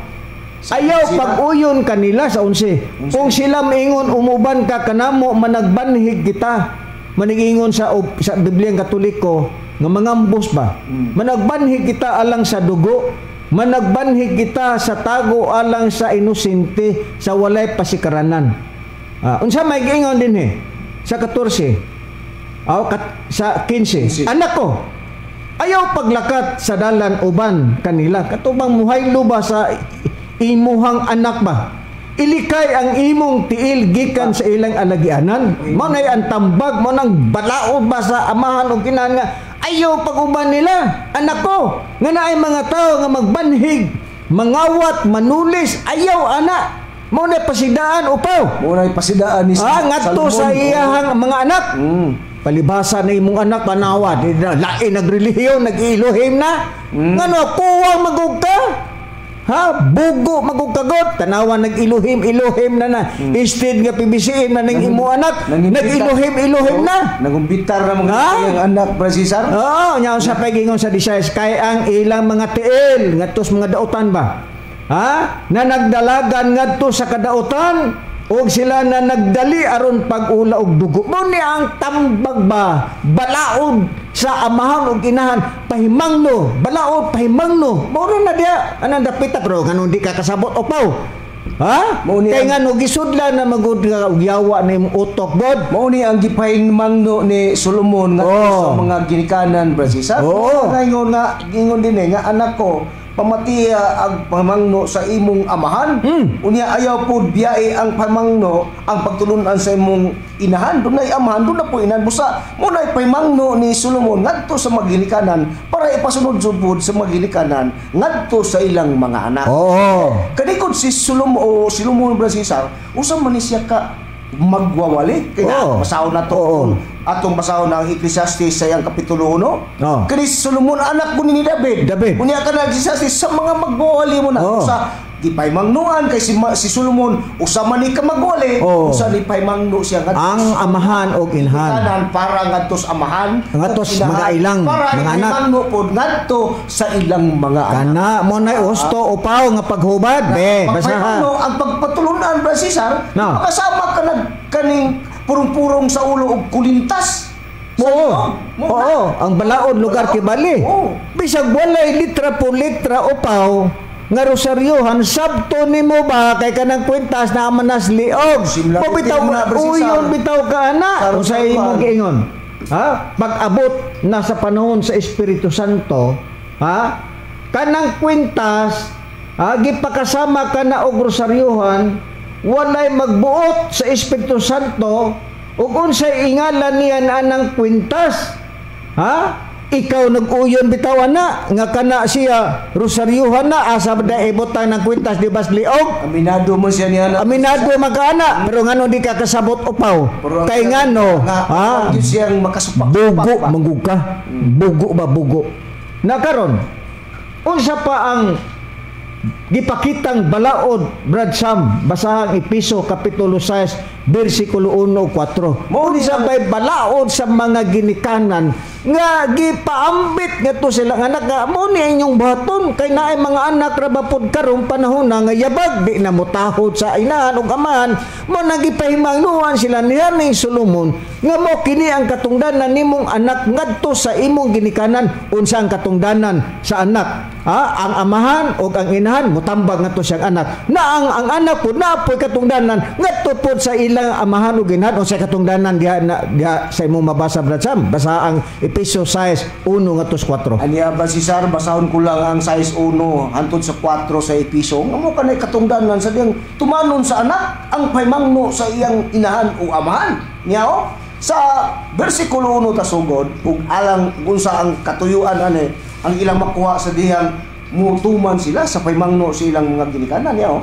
S2: ayaw pag-uyon kanila sa 11 kung sila mingon umuban ka kanamo managbanhig kita maningingon sa Bibliang Katoliko nga mangambos ba managbanhig kita alang sa dugo managbanhig kita sa tago alang sa inosente sa walay pasikaranan unsa may giingon din sa 14 sa 15 anak ko ayaw paglakat sa dalan uban kanila katubang muhaylo ba sa imuhang anak ba ilikay ang imong tiil gikan sa ilang alagianan mo nay ang tambag mo nang balaod ba sa amahan o kinan nga ayaw pag-uban nila anak ko nga naay mga tao nga magbanhig mangawat manulis ayaw anak mo na pasidaan upaw
S1: mo na pasidaan ni
S2: ngadto sa iyahang mga anak palibasa na imong anak panawad lain nagrelihiyon nag-Elohim na ngano kuwang magug ka Ha, bugo magugkagot, tanawa nag-iluhim na. Instead nga PBCM na nang imo anak, nag-iluhim na.
S1: Nagumbitar na mga
S2: Ha?
S1: iyang anak, Brad Cesar.
S2: Oo, nya sa pagingon sa Disayas kay ang ilang mga tiil ngadto sa mga dautan ba. Ha? Na nagdalagan ngadto sa kadautan og sila na nagdali aron pag-ula og dugo. Mo ni ang tambag ba balaod sa amahan og inahan pahimangno, balaod pahimangno. Mao na dia anang dapita pero nganong di ka kasabot opaw. Ha?
S1: Mao ni
S2: Kay
S1: ang-
S2: nga no gisudlan na magud ka og yawa na imong utok bod.
S1: Mao ni ang gipahingmangno ni Solomon nga
S2: Oh.
S1: sa mga ginikanan, Brad Cesar.
S2: Oo.
S1: Ingon din nga anak ko pamatiya ang pamangno sa imong amahan. Unya ayaw po biyae ang pamangno ang pagtulunan sa imong inahan. Dunay amahan, doon na po inahan. Busa, muna'y pamangno ni Solomon ngadto sa mga ginikanan para ipasunod-sunod sa mga ginikanan ngadto sa ilang mga anak.
S2: Oo.
S1: Kadikod si Solomon Brad Cesar, usang man ni siya ka magwawali. Kaya
S2: Oo.
S1: basaw na to.
S2: Oo.
S1: Atong basaw ng Ecclesiastes sa iyang kapitulo 1.
S2: Oo.
S1: Kani si Solomon anak ko ni David.
S2: David.
S1: Unya ka na Ecclesiastes sa mga magwawali mo na.
S2: Oo.
S1: Sa gipay mangnuan kay si Solomon usa man ni ka magwali,
S2: Oo.
S1: usa ni pay mangno siya ngadto
S2: Ang
S1: sa
S2: amahan og inhan.
S1: kanan para ngadto sa amahan,
S2: Ngadto sa
S1: inahan,
S2: mga ilang
S1: para
S2: mga anak.
S1: mangno pod ngadto sa ilang mga anak.
S2: Kana mo na usto upaw nga paghubad be basaha.
S1: Pagpapano, ang pagpatulunan, Brad Cesar,
S2: No.
S1: makasama ka na kaning purong-purong sa ulo og kulintas. Sa
S2: Oo.
S1: iyo.
S2: Oo, ang balaod lugar kibali.
S1: Oo.
S2: Bisag walay litra po litra upaw nga rosaryohan sabto nimo ba kay kanang kwintas na amanas liog.
S1: Similarity
S2: Mabitaw
S1: mo na, Brad Cesar.
S2: uyon bitaw ka ana.
S1: Sa
S2: Unsay
S1: rosaryohan.
S2: imong giingon? Ha? Pag-abot na sa panahon sa Espiritu Santo, ha? Kanang kwintas, gipakasama ka na og rosaryohan, walay magbuot sa Espiritu Santo ug unsay ingalan niya na anang kwintas. Ha? Ikaw nag-uyon bitaw na nga kana siya rosaryuhan na asa da ibutang ng kwintas di bas liog.
S1: Aminado mo siya niya na.
S2: Aminado magana pero ngano di ka kasabot upaw.
S1: Pero ang-
S2: Kay ngano,
S1: nga, yun siyang makasupak.
S2: bugo manggug ka. Bugo ba bugo. Na karon unsa pa ang gipakitang balaod Brad Sam basahang Episo kapitulo 6 bersikulo 1 o 4.
S1: Mao ni
S2: Unsa pa'y balaod sa mga ginikanan nga gipaambit nga to sila nga anak nga mo ni inyong baton kay naay mga anak ra ba pod karon panahon na nga yabag di na motahod sa inahan ug amahan mo nagipahimangnuan sila niya ni Solomon nga mo kini ang katungdanan nimong anak ngadto sa imong ginikanan. Unsa ang katungdanan sa anak? Ang amahan o ang inahan mutambag ngadto siyang anak na ang anak po na po'y katungdanan ngadto po sa ilang amahan o inahan o sa katungdanan diha sa imong mabasa Brad Sam basa ang Episo 6 1 ngadto sa 4.
S1: Aniya ba si Sar, basahon ko lang ang size 1 hantod sa 4 sa Episo. Nga mo kanay katungdanan sa diyang tumanon sa anak ang paymangno sa iyang inahan o amahan. Niya o? Sa versikulo 1 tasugod, ug alang unsa ang katuyuan ani, ang ilang makuha sa dihang mutuman sila sa paymangno sa ilang mga ginikanan niya o.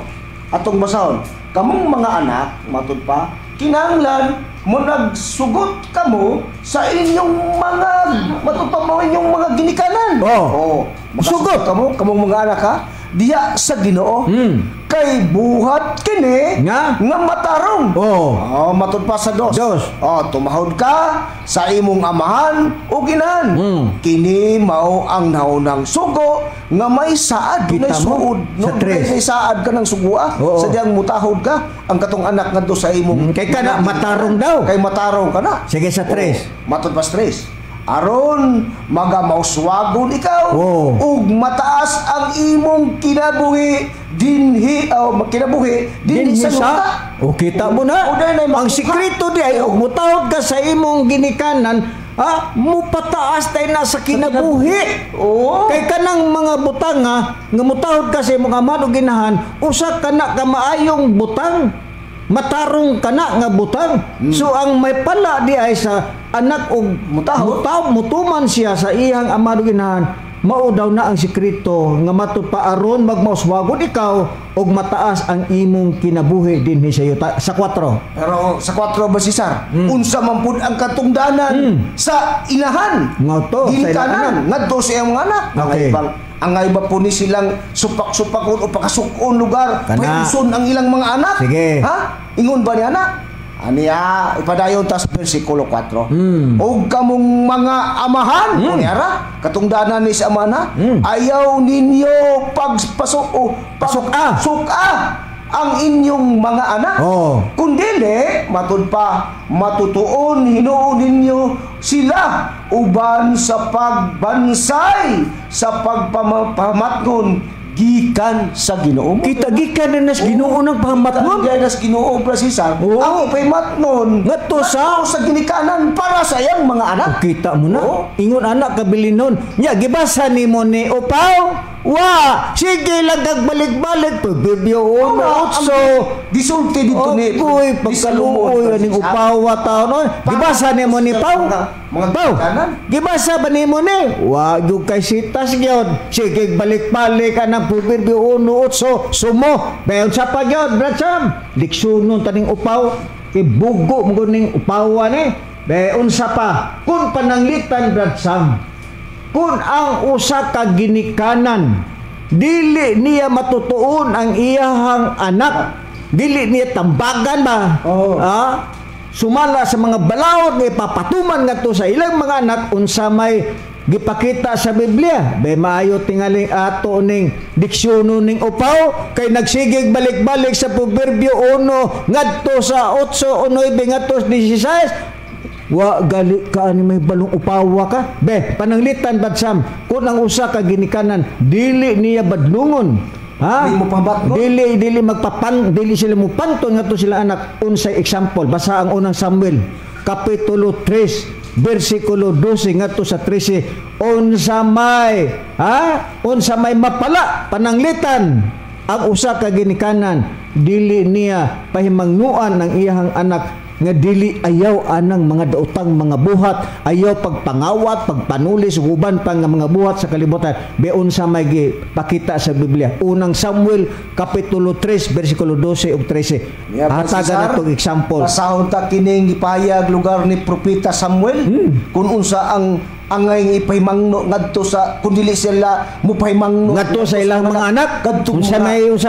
S1: Atong basahon, kamong mga anak, matud pa, kinahanglan mo nagsugot kamo sa inyong mga matupang mo inyong mga ginikanan.
S2: Oh.
S1: Sugot kamong mga anak ha. Diya sa Ginoo. Kay buhat kini
S2: Nga?
S1: matarong.
S2: Oh.
S1: Matud pa sa dos.
S2: Dos.
S1: Tumahod ka sa imong amahan o ginahan. Kini mao ang naunang sugo nga may saad,
S2: Kita
S1: may
S2: mo?
S1: suod.
S2: Sa tres.
S1: May saad ka ng sugua.
S2: Oo.
S1: Sa diyang mutahod ka ang katong anak ngadto sa imong
S2: Kay kana matarong daw.
S1: Kay matarong ka na.
S2: Sige sa tres.
S1: Matod pa sa tres. Aron magamauswagon ikaw
S2: Oo.
S1: ug mataas ang imong kinabuhi dinhi sa yuta.
S2: O kita mo na.
S1: O, dahil ay
S2: Ang
S1: makuha.
S2: sikreto di ay ug mutawag ka sa imong ginikanan, mo pataas tayo na sa kinabuhi.
S1: Oo.
S2: Kay kanang mga butang nga mutawag ka sa imong ama ug ginahan, usa ka na ka maayong butang. Matarong ka na nga butang. So ang may pala di ay sa anak og mutuman siya sa iyang ama ug ginahan. Mao daw na ang sikreto nga matud pa aron magmauswagon ikaw og mataas ang imong kinabuhi dinhi sa iyo sa 4.
S1: Pero sa 4 ba si Sar? Unsa man pud ang katungdanan sa inahan?
S2: Nga to, sa ilang
S1: Ginikanan ngadto sa iyang mga anak.
S2: Okay.
S1: Mga ibang angay ba po ni silang supak-supakon o pakasukon lugar,
S2: Kana.
S1: payuson ang ilang mga anak.
S2: Sige.
S1: Ha? Ingon ba niya na? Aniya, ipadayon tas versikulo 4. Og kamong mga amahan, kunyara, katungdanan ni sa amana, ayaw ninyo pasuka ang inyong mga anak.
S2: Oh.
S1: Kundili, matud pa, matutuon, hinuon ninyo sila uban sa pagbansay, sa pagpamatngon, gikan sa Ginoo.
S2: Kita gikan na nas Ginoo ng pahamatnon.
S1: Gikan nas Ginoo Cesar.
S2: Oo.
S1: Ang ipahimatnon
S2: Ngadto sa
S1: ginikanan para sa iyang mga anak.
S2: kita mo na.
S1: Oo.
S2: Ingon anak kabilinon. Nya gibasa nimo ni Upaw. Wa, sige lang kag balik-balik pagbibyo uno. So,
S1: Disulti dito ni
S2: oy, pagkaluoy aning Upaw taon oy. Gibasa nimo ni Pau.
S1: Mga
S2: Pau.
S1: ginikanan.
S2: Gibasa ba nimo ni? Wa gyud kay sitas gyud. Sige balik-balik ka ng pagbibyo uno so sumo. Bayon sa pa gyud, Bracham. Liksunon taning Upaw. Ibugo mo ning Upawan ni. Bayon sa pa. Kun pananglitan Bracham. Kung ang usa ka ginikanan dili niya matutuon ang iyahang anak, dili niya tambagan ba?
S1: Oo.
S2: Sumala sa mga balaod nga ipapatuman ngadto sa ilang mga anak unsa may gipakita sa Biblia. Bay maayo tingaling ato ning diksyono ning Upaw kay nagsigig balik-balik sa Proverbio 1 ngadto sa 8 9 ngadto sa 16. Wa gali ka ani may balong upawa ka. Be, pananglitan Badsam, kung ang usa ka ginikanan dili niya badlungon. Ha?
S1: Dili mo pabatno.
S2: Dili magpapan, dili sila mo panton ngadto sila anak. Unsay example, basa ang unang Samuel kapitulo 3 bersikulo 12 ngadto sa 13. Unsa may mapala pananglitan ang usa ka ginikanan dili niya pahimangnuan ang iyahang anak nga dili ayaw anang mga daotang mga buhat, ayaw pagpangawat, pagpanulis, uban pa nga mga buhat sa kalibutan. Beon sa may pakita sa Biblia. Unang Samuel kapitulo 3 bersikulo 12 ug 13. Hatagan natong example.
S1: Pasahon ta kining gipayag lugar ni propeta Samuel kung unsa ang angay ipahimangno ngadto sa kun dili sila mo pahimangno
S2: Ngadto sa ilang mga anak, unsa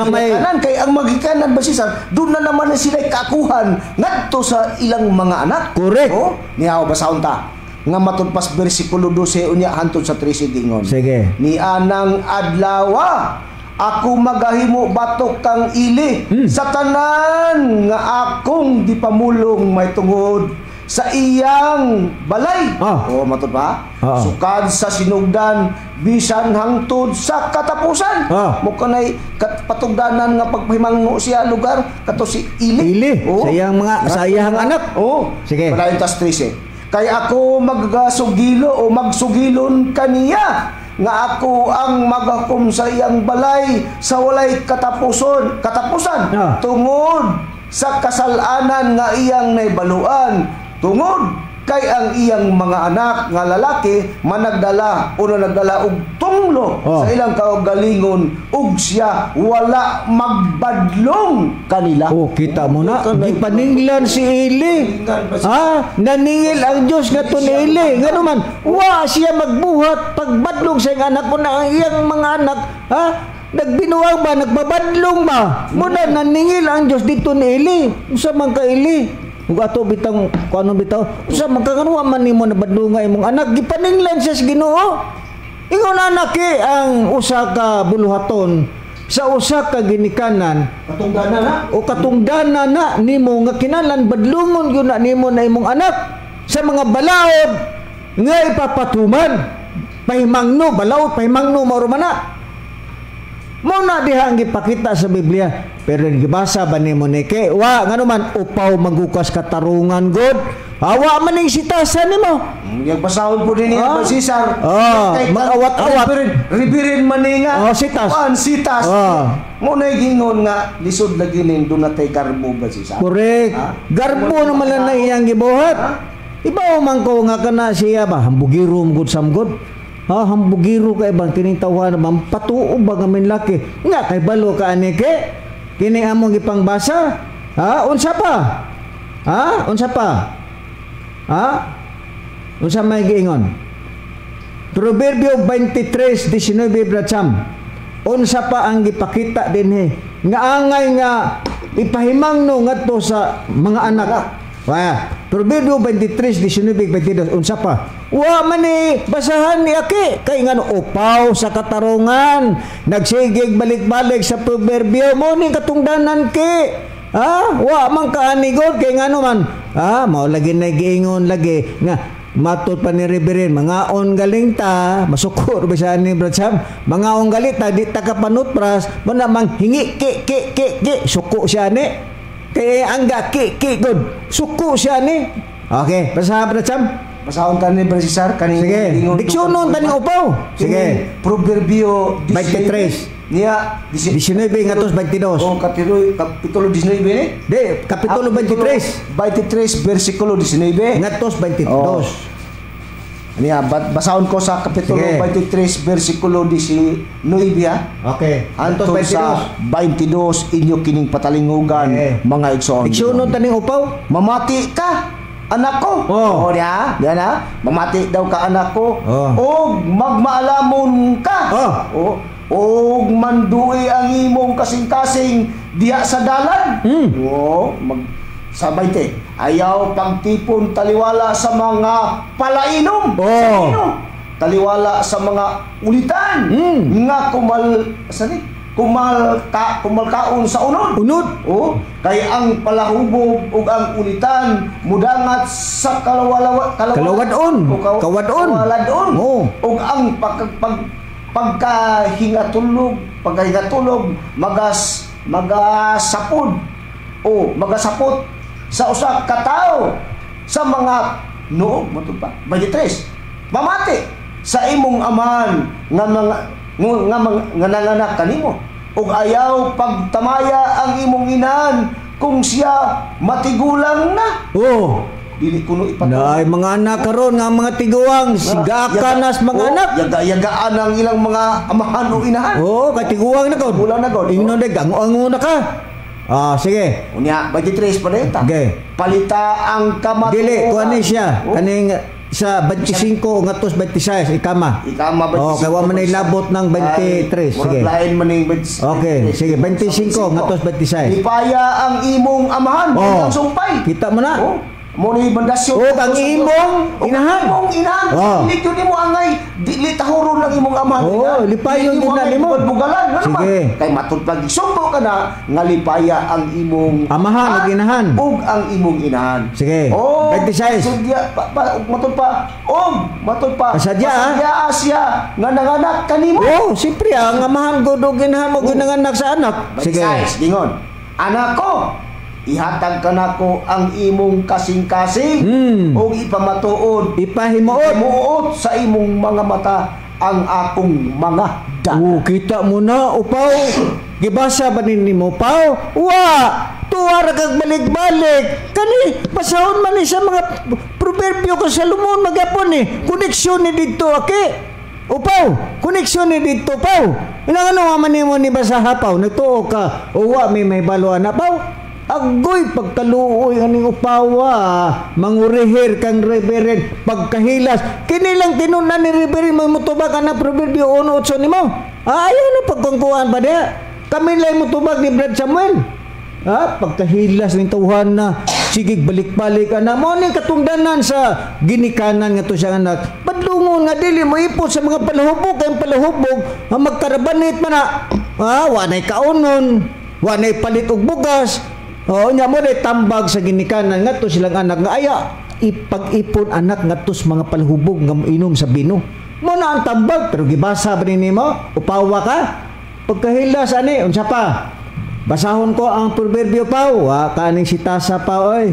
S2: may
S1: kanan kay ang magikanan ba siya doon na naman na sila kakuhan ngadto sa ilang mga anak.
S2: Correct.
S1: Oh, niya basahon ta nga matud pas bersikulo 12 unya hantod sa 13 gingon.
S2: Sige.
S1: Ni anang adlawa ako magahimo batok kang ili sa tanan nga akong dipamulong may tungod sa iyang balay. Matud ba? Sukad sa sinugdan bisan hangtod sa katapusan. Mo kanay patugdanan nga pagpahimangno siya lugar kato si Ili.
S2: Sa iyang mga sa iyang anak. Sige.
S1: Palayon tas 13. Kay ako magasugilo o magsugilon kaniya nga ako ang magakom sa iyang balay sa walay katapusan tungod sa kasalanan nga iyang naibaluan, tungod kay ang iyang mga anak nga lalaki managdala og tunglo sa ilang kaugalingon ug siya wala magbadlong kanila.
S2: Kita mo na, gipaninglan si Eli. Naningil ang Dios ngadto ni Eli. Ngano man, wa siya magbuhat pagbadlong sa iyang anak na ang iyang mga anak, nagbinuwang ba, nagbabadlong ba? Muna naningil ang Dios dito ni Eli. Usa man ka Eli? Ug ato bitang kuno bitaw, usa man kaganuwa man nimo na badlunga imong anak, gipaninglan siya sa Ginoo. Ingon anak ang usa ka buluhaton sa usa ka ginikanan, katungdanan na nimo nga kinahanglan badlungon gyud na nimo na imong anak sa mga balaod nga ipapatuman. Pahimangno balaod, pahimangno mao man na. Mo na diha ang gipakita sa Biblia. Pero gibasa ba nimo ni kay wa ngano man upaw magukas katarungan god. Awa man ning sitasan nimo.
S1: Yang pasahon po din niya Cesar.
S2: Mag-awat-awat.
S1: Ribirin man ni nga.
S2: Sitas.
S1: Sitas. Mo na gingon nga lisod lagi ning dunay garbo ba Cesar.
S2: Correct. Garbo naman lang na iyang gibuhat. Ibaw man ko nga kana siya ba hambugiro gud samgod. Hambugiro kay bang kining tawhan man patuo ba nga men laki. Nga kay balo ka ani ke. Kini among gipangbasa. Unsa pa? Unsa pa? Unsa may giingon? Proverbio 23:19 Bracham. Unsa pa ang gipakita dinhi nga angay nga ipahimangno ngadto sa mga anak. Proverbio 23:19-22 unsa pa? Wa man ni basahan ni aki kay ngano upaw sa katarungan nagsigig balik-balik sa proverbio mo ni katungdanan ki. Wa man kaanigod kay ngano man. Mao lagi na giingon lagi nga matud pa ni Reverend, mga on galing ta, masukur ba siya ni Brad Sam? Mga on galing ta, di ta kapanutpras, mo namang hingi, ki, suko siya ni. Kaya angga, ki, good, suko siya ni. Okay, basta Brad Sam?
S1: Basahon ta ni Brad Cesar, kaning
S2: sige, diksyonon ta ni upaw. Sige.
S1: Proverbio
S2: 23.
S1: Niya,
S2: 19 ngatos 22.
S1: Kapitulo 19 ni?
S2: Di, kapitulo 23.
S1: 23, versikulo 19.
S2: Ngatos 22.
S1: Niya, basahon ko sa kapitulo 23, versikulo 19.
S2: Okay.
S1: Antos sa 22, inyo kining patalingugan, mga igsoon.
S2: Diksyonon ta ni upaw?
S1: Mamati ka, anak ko. Diya na. Mamati daw ka, anak ko. O magmaalamon ka. O manduwi ang imong kasing-kasing diya sa dalan. Sa 20, ayaw pagtipon taliwala sa mga palainom. Taliwala sa mga ulitan. Nga kumalkaon sa unod. Kay ang palahubog ug ang ulitan mudangat sa kawadon. Ug ang pagkahingatulog magasapod magasapot sa usa ka tawo sa mga noong matod pa 23 mamati sa imong amahan nga nanganak kanimo ug ayaw pagtamaya ang imong inahan kung siya matigulang na. Dili kuno
S2: ipatay mga anak karon nga mga tiguang sigaka nas mga anak
S1: yaga-yagaan ang ilang mga amahan o inahan.
S2: Kay tiguang na kon
S1: bulan na kon
S2: ingnon de gango na ka. Sige
S1: unya 23 pa deta.
S2: Okay.
S1: Palita ang kamatuokan.
S2: Dili kuani siya kaning sa 25 ngatos 26 ikama 25. Kay wa man labot ng 23. Sige.
S1: Lain man ning 25.
S2: Okay, sige 25 ngatos 26.
S1: Ipaya ang imong amahan ang sumpay.
S2: Kita mo na.
S1: Mo ni bandasyon
S2: ang imong inahan.
S1: Dili jud nimo angay dili tahuron lang imong amahan.
S2: Lipayon din na nimo.
S1: Bugalan
S2: sige.
S1: Kay matud pag sumbo ka na nga lipaya ang imong
S2: amahan ug inahan.
S1: Ug ang imong inahan.
S2: Sige. 26.
S1: Sadya matud pa.
S2: Pasadya
S1: siya nga nanganak kanimo.
S2: Siyempre ang amahan gud ug inahan mo ginanganak sa anak. Sige.
S1: Gingon. Anak ko, ihatag ka nako ang imong kasing-kasing o ipamatuod ipahimuot sa imong mga mata ang akong mga dala.
S2: Kita mo na upaw gibasa ba nimo upaw tuwara kag balik-balik kani basahon man ni sa mga proverbio ko sa Solomon magyapon koneksyon ni didto upaw koneksyon ni didto paw inangano man nimo ni basaha paw nagtuo ka uwa may baluan na paw. Agoy pagkaluoy aning upawa mangurihir kang Reverend pagkahilas kini lang tinunan ni Reverend mamutubag ana proverbio 1:8 nimo ayaw na pagkungkuan pa dia kami lay mutubag ni Brad Samuel pagkahilas ning tawhan na sigig balik-balik ana mo ning katungdanan sa ginikanan nga to siya anak padlungon nga dili mo ipot sa mga palahubog kay palahubog magkarabanit man wa nay kaunon wa nay palit og bugas. Nya mo day tambag sa ginikanan ngadto silang anak nga aya ipag-ipon anak ngadtos mga palhubog nga inom sa bino. Mo na ang tambag pero gibasa ba nimo? Upawa ka? Pagkahilas ani unsa pa? Basahon ko ang proverbio pa kaning sitasa pa oy.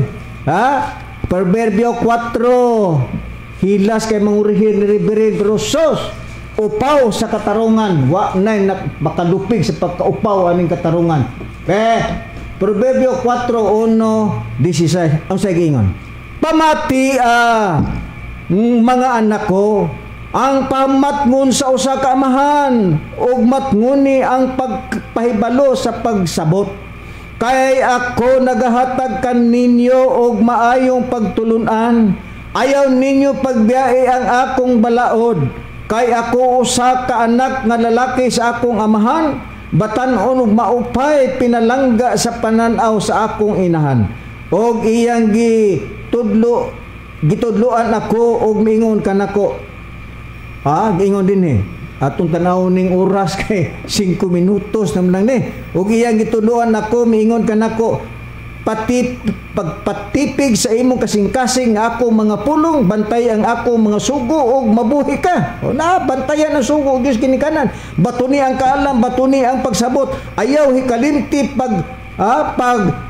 S2: Proverbio 4. Hilas kay mangurihin ni Reverend Rosos. Upaw sa katarungan wa nay makalupig sa pagkaupaw aning katarungan. Proverbio 4:1-16 ang sagingon. Pamati mga anak ko ang pamatngon sa usa ka amahan ug matnguni ang pagpahibalo sa pagsabot. Kay ako nagahatag kaninyo og maayong pagtulunan. Ayaw ninyo pagbiyae ang akong balaod. kay ako usa ka anak nga lalaki sa akong amahan, batan-on ug maupay pinalangga sa pananaw sa akong inahan. Og iyang gitudloan ako og miingon kanako. Giingon din atong tanaw ning oras kay 5 minutos naman lang ni. Og iyang gitudloan ako miingon kanako, pagpatipig sa imong kasing-kasing ako mga pulong, bantay ang ako mga sugo og mabuhi ka. Bantayan ang sugo og Dios kinikanan. Batuni ang kaalam, batuni ang pagsabot. Ayaw hikalimti pag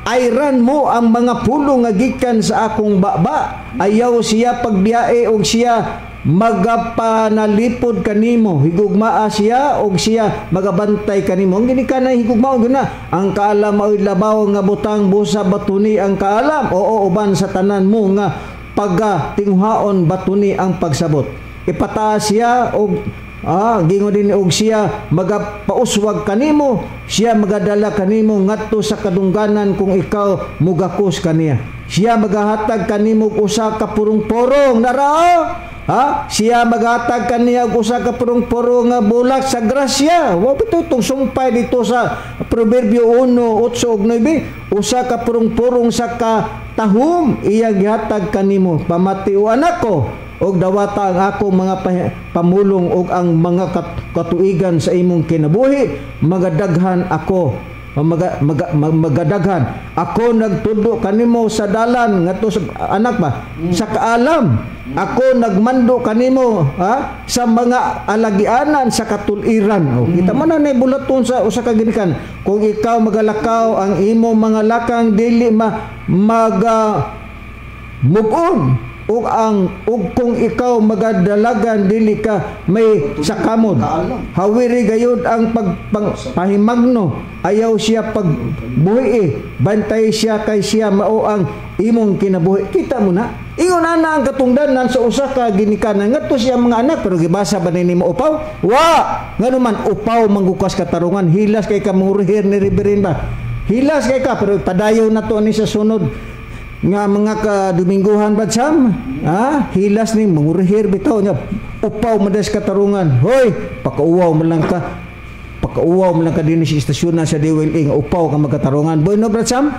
S2: ayran mo ang mga pulong nga gikan sa akong baba. Ayaw siya pagbiyae og siya magapanalipod kanimo, higugmaa siya og siya magabantay kanimo. Ang ginikanan higugmao guna, ang kaalam ay labaw nga butang busa batuni ang kaalam. Oo, uban sa tanan mo nga pagatinghaon batuni ang pagsabot. Ipataas siya og gingon din og siya magapauswag kanimo, siya magadala kanimo ngadto sa kadungganan kung ikaw mugakos kaniya. Siya magahatag kanimo usa ka purong-purong siya maghatag kaniya og usa ka purong-purong nga bulak sa grasya. Wa bitutong sumpay dito sa Proverbio 1:8 ug 9, usa ka purong-purong sa katahom iya gihatag kanimo. Pamati o anak ko, og dawata ang akong mga pamulong ug ang mga katuigan sa imong kinabuhi, magadaghan ako. Magadaghan ako nagtudo kanimo sa dalan ngadto sa anak ba sa kaalam. Ako nagmando kanimo sa mga alagianan sa katuliran. Kita mo na bulaton sa usa ka ginikan, kung ikaw magalakaw ang imo mga lakang dili move-on ug kung ikaw magadalagan dili ka may sakamon. Hawiri gayud ang pahimagno, ayaw siya pagbuhi, bantay siya kay siya mao ang imong kinabuhi. Kita mo na, ingon ana ang katungdanan sa usa ka ginikanan ngadto siya mga anak, pero gibasa ba nimo upaw? Ngano man upaw manggukas katarungan, hilas kay ka murihir ni Reverend ba, hilas kay ka, pero padayon na to ni sa sunod nga mga kadumingguhan ba Sam? Hilas ni mangurihir bitaw niya, upaw madas katarungan. Hoy, pakauwaw man lang ka din sa istasyon sa DWLA nga upaw ka magkatarungan. Boy no Brad Sam,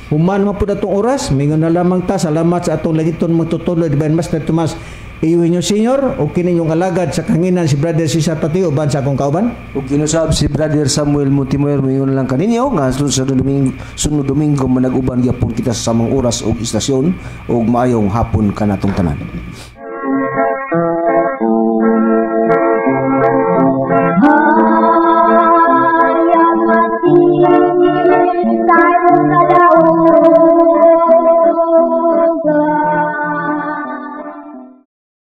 S2: human mo po datong oras, mingon na lamang ta. Salamat sa atong lagiton magtutuloy Divine Master Tomas Iwin nyo Senior, o kininyong alagad sa kanginan si Brother Cesar Pati, uban sa akong kauban.
S1: O kinusab si Brother Samuel Montimoyer, mayon lang kaninyo nga sunod Domingo manag-uban gyapon kita sa samang oras o istasyon o maayong hapon kanatong tanan.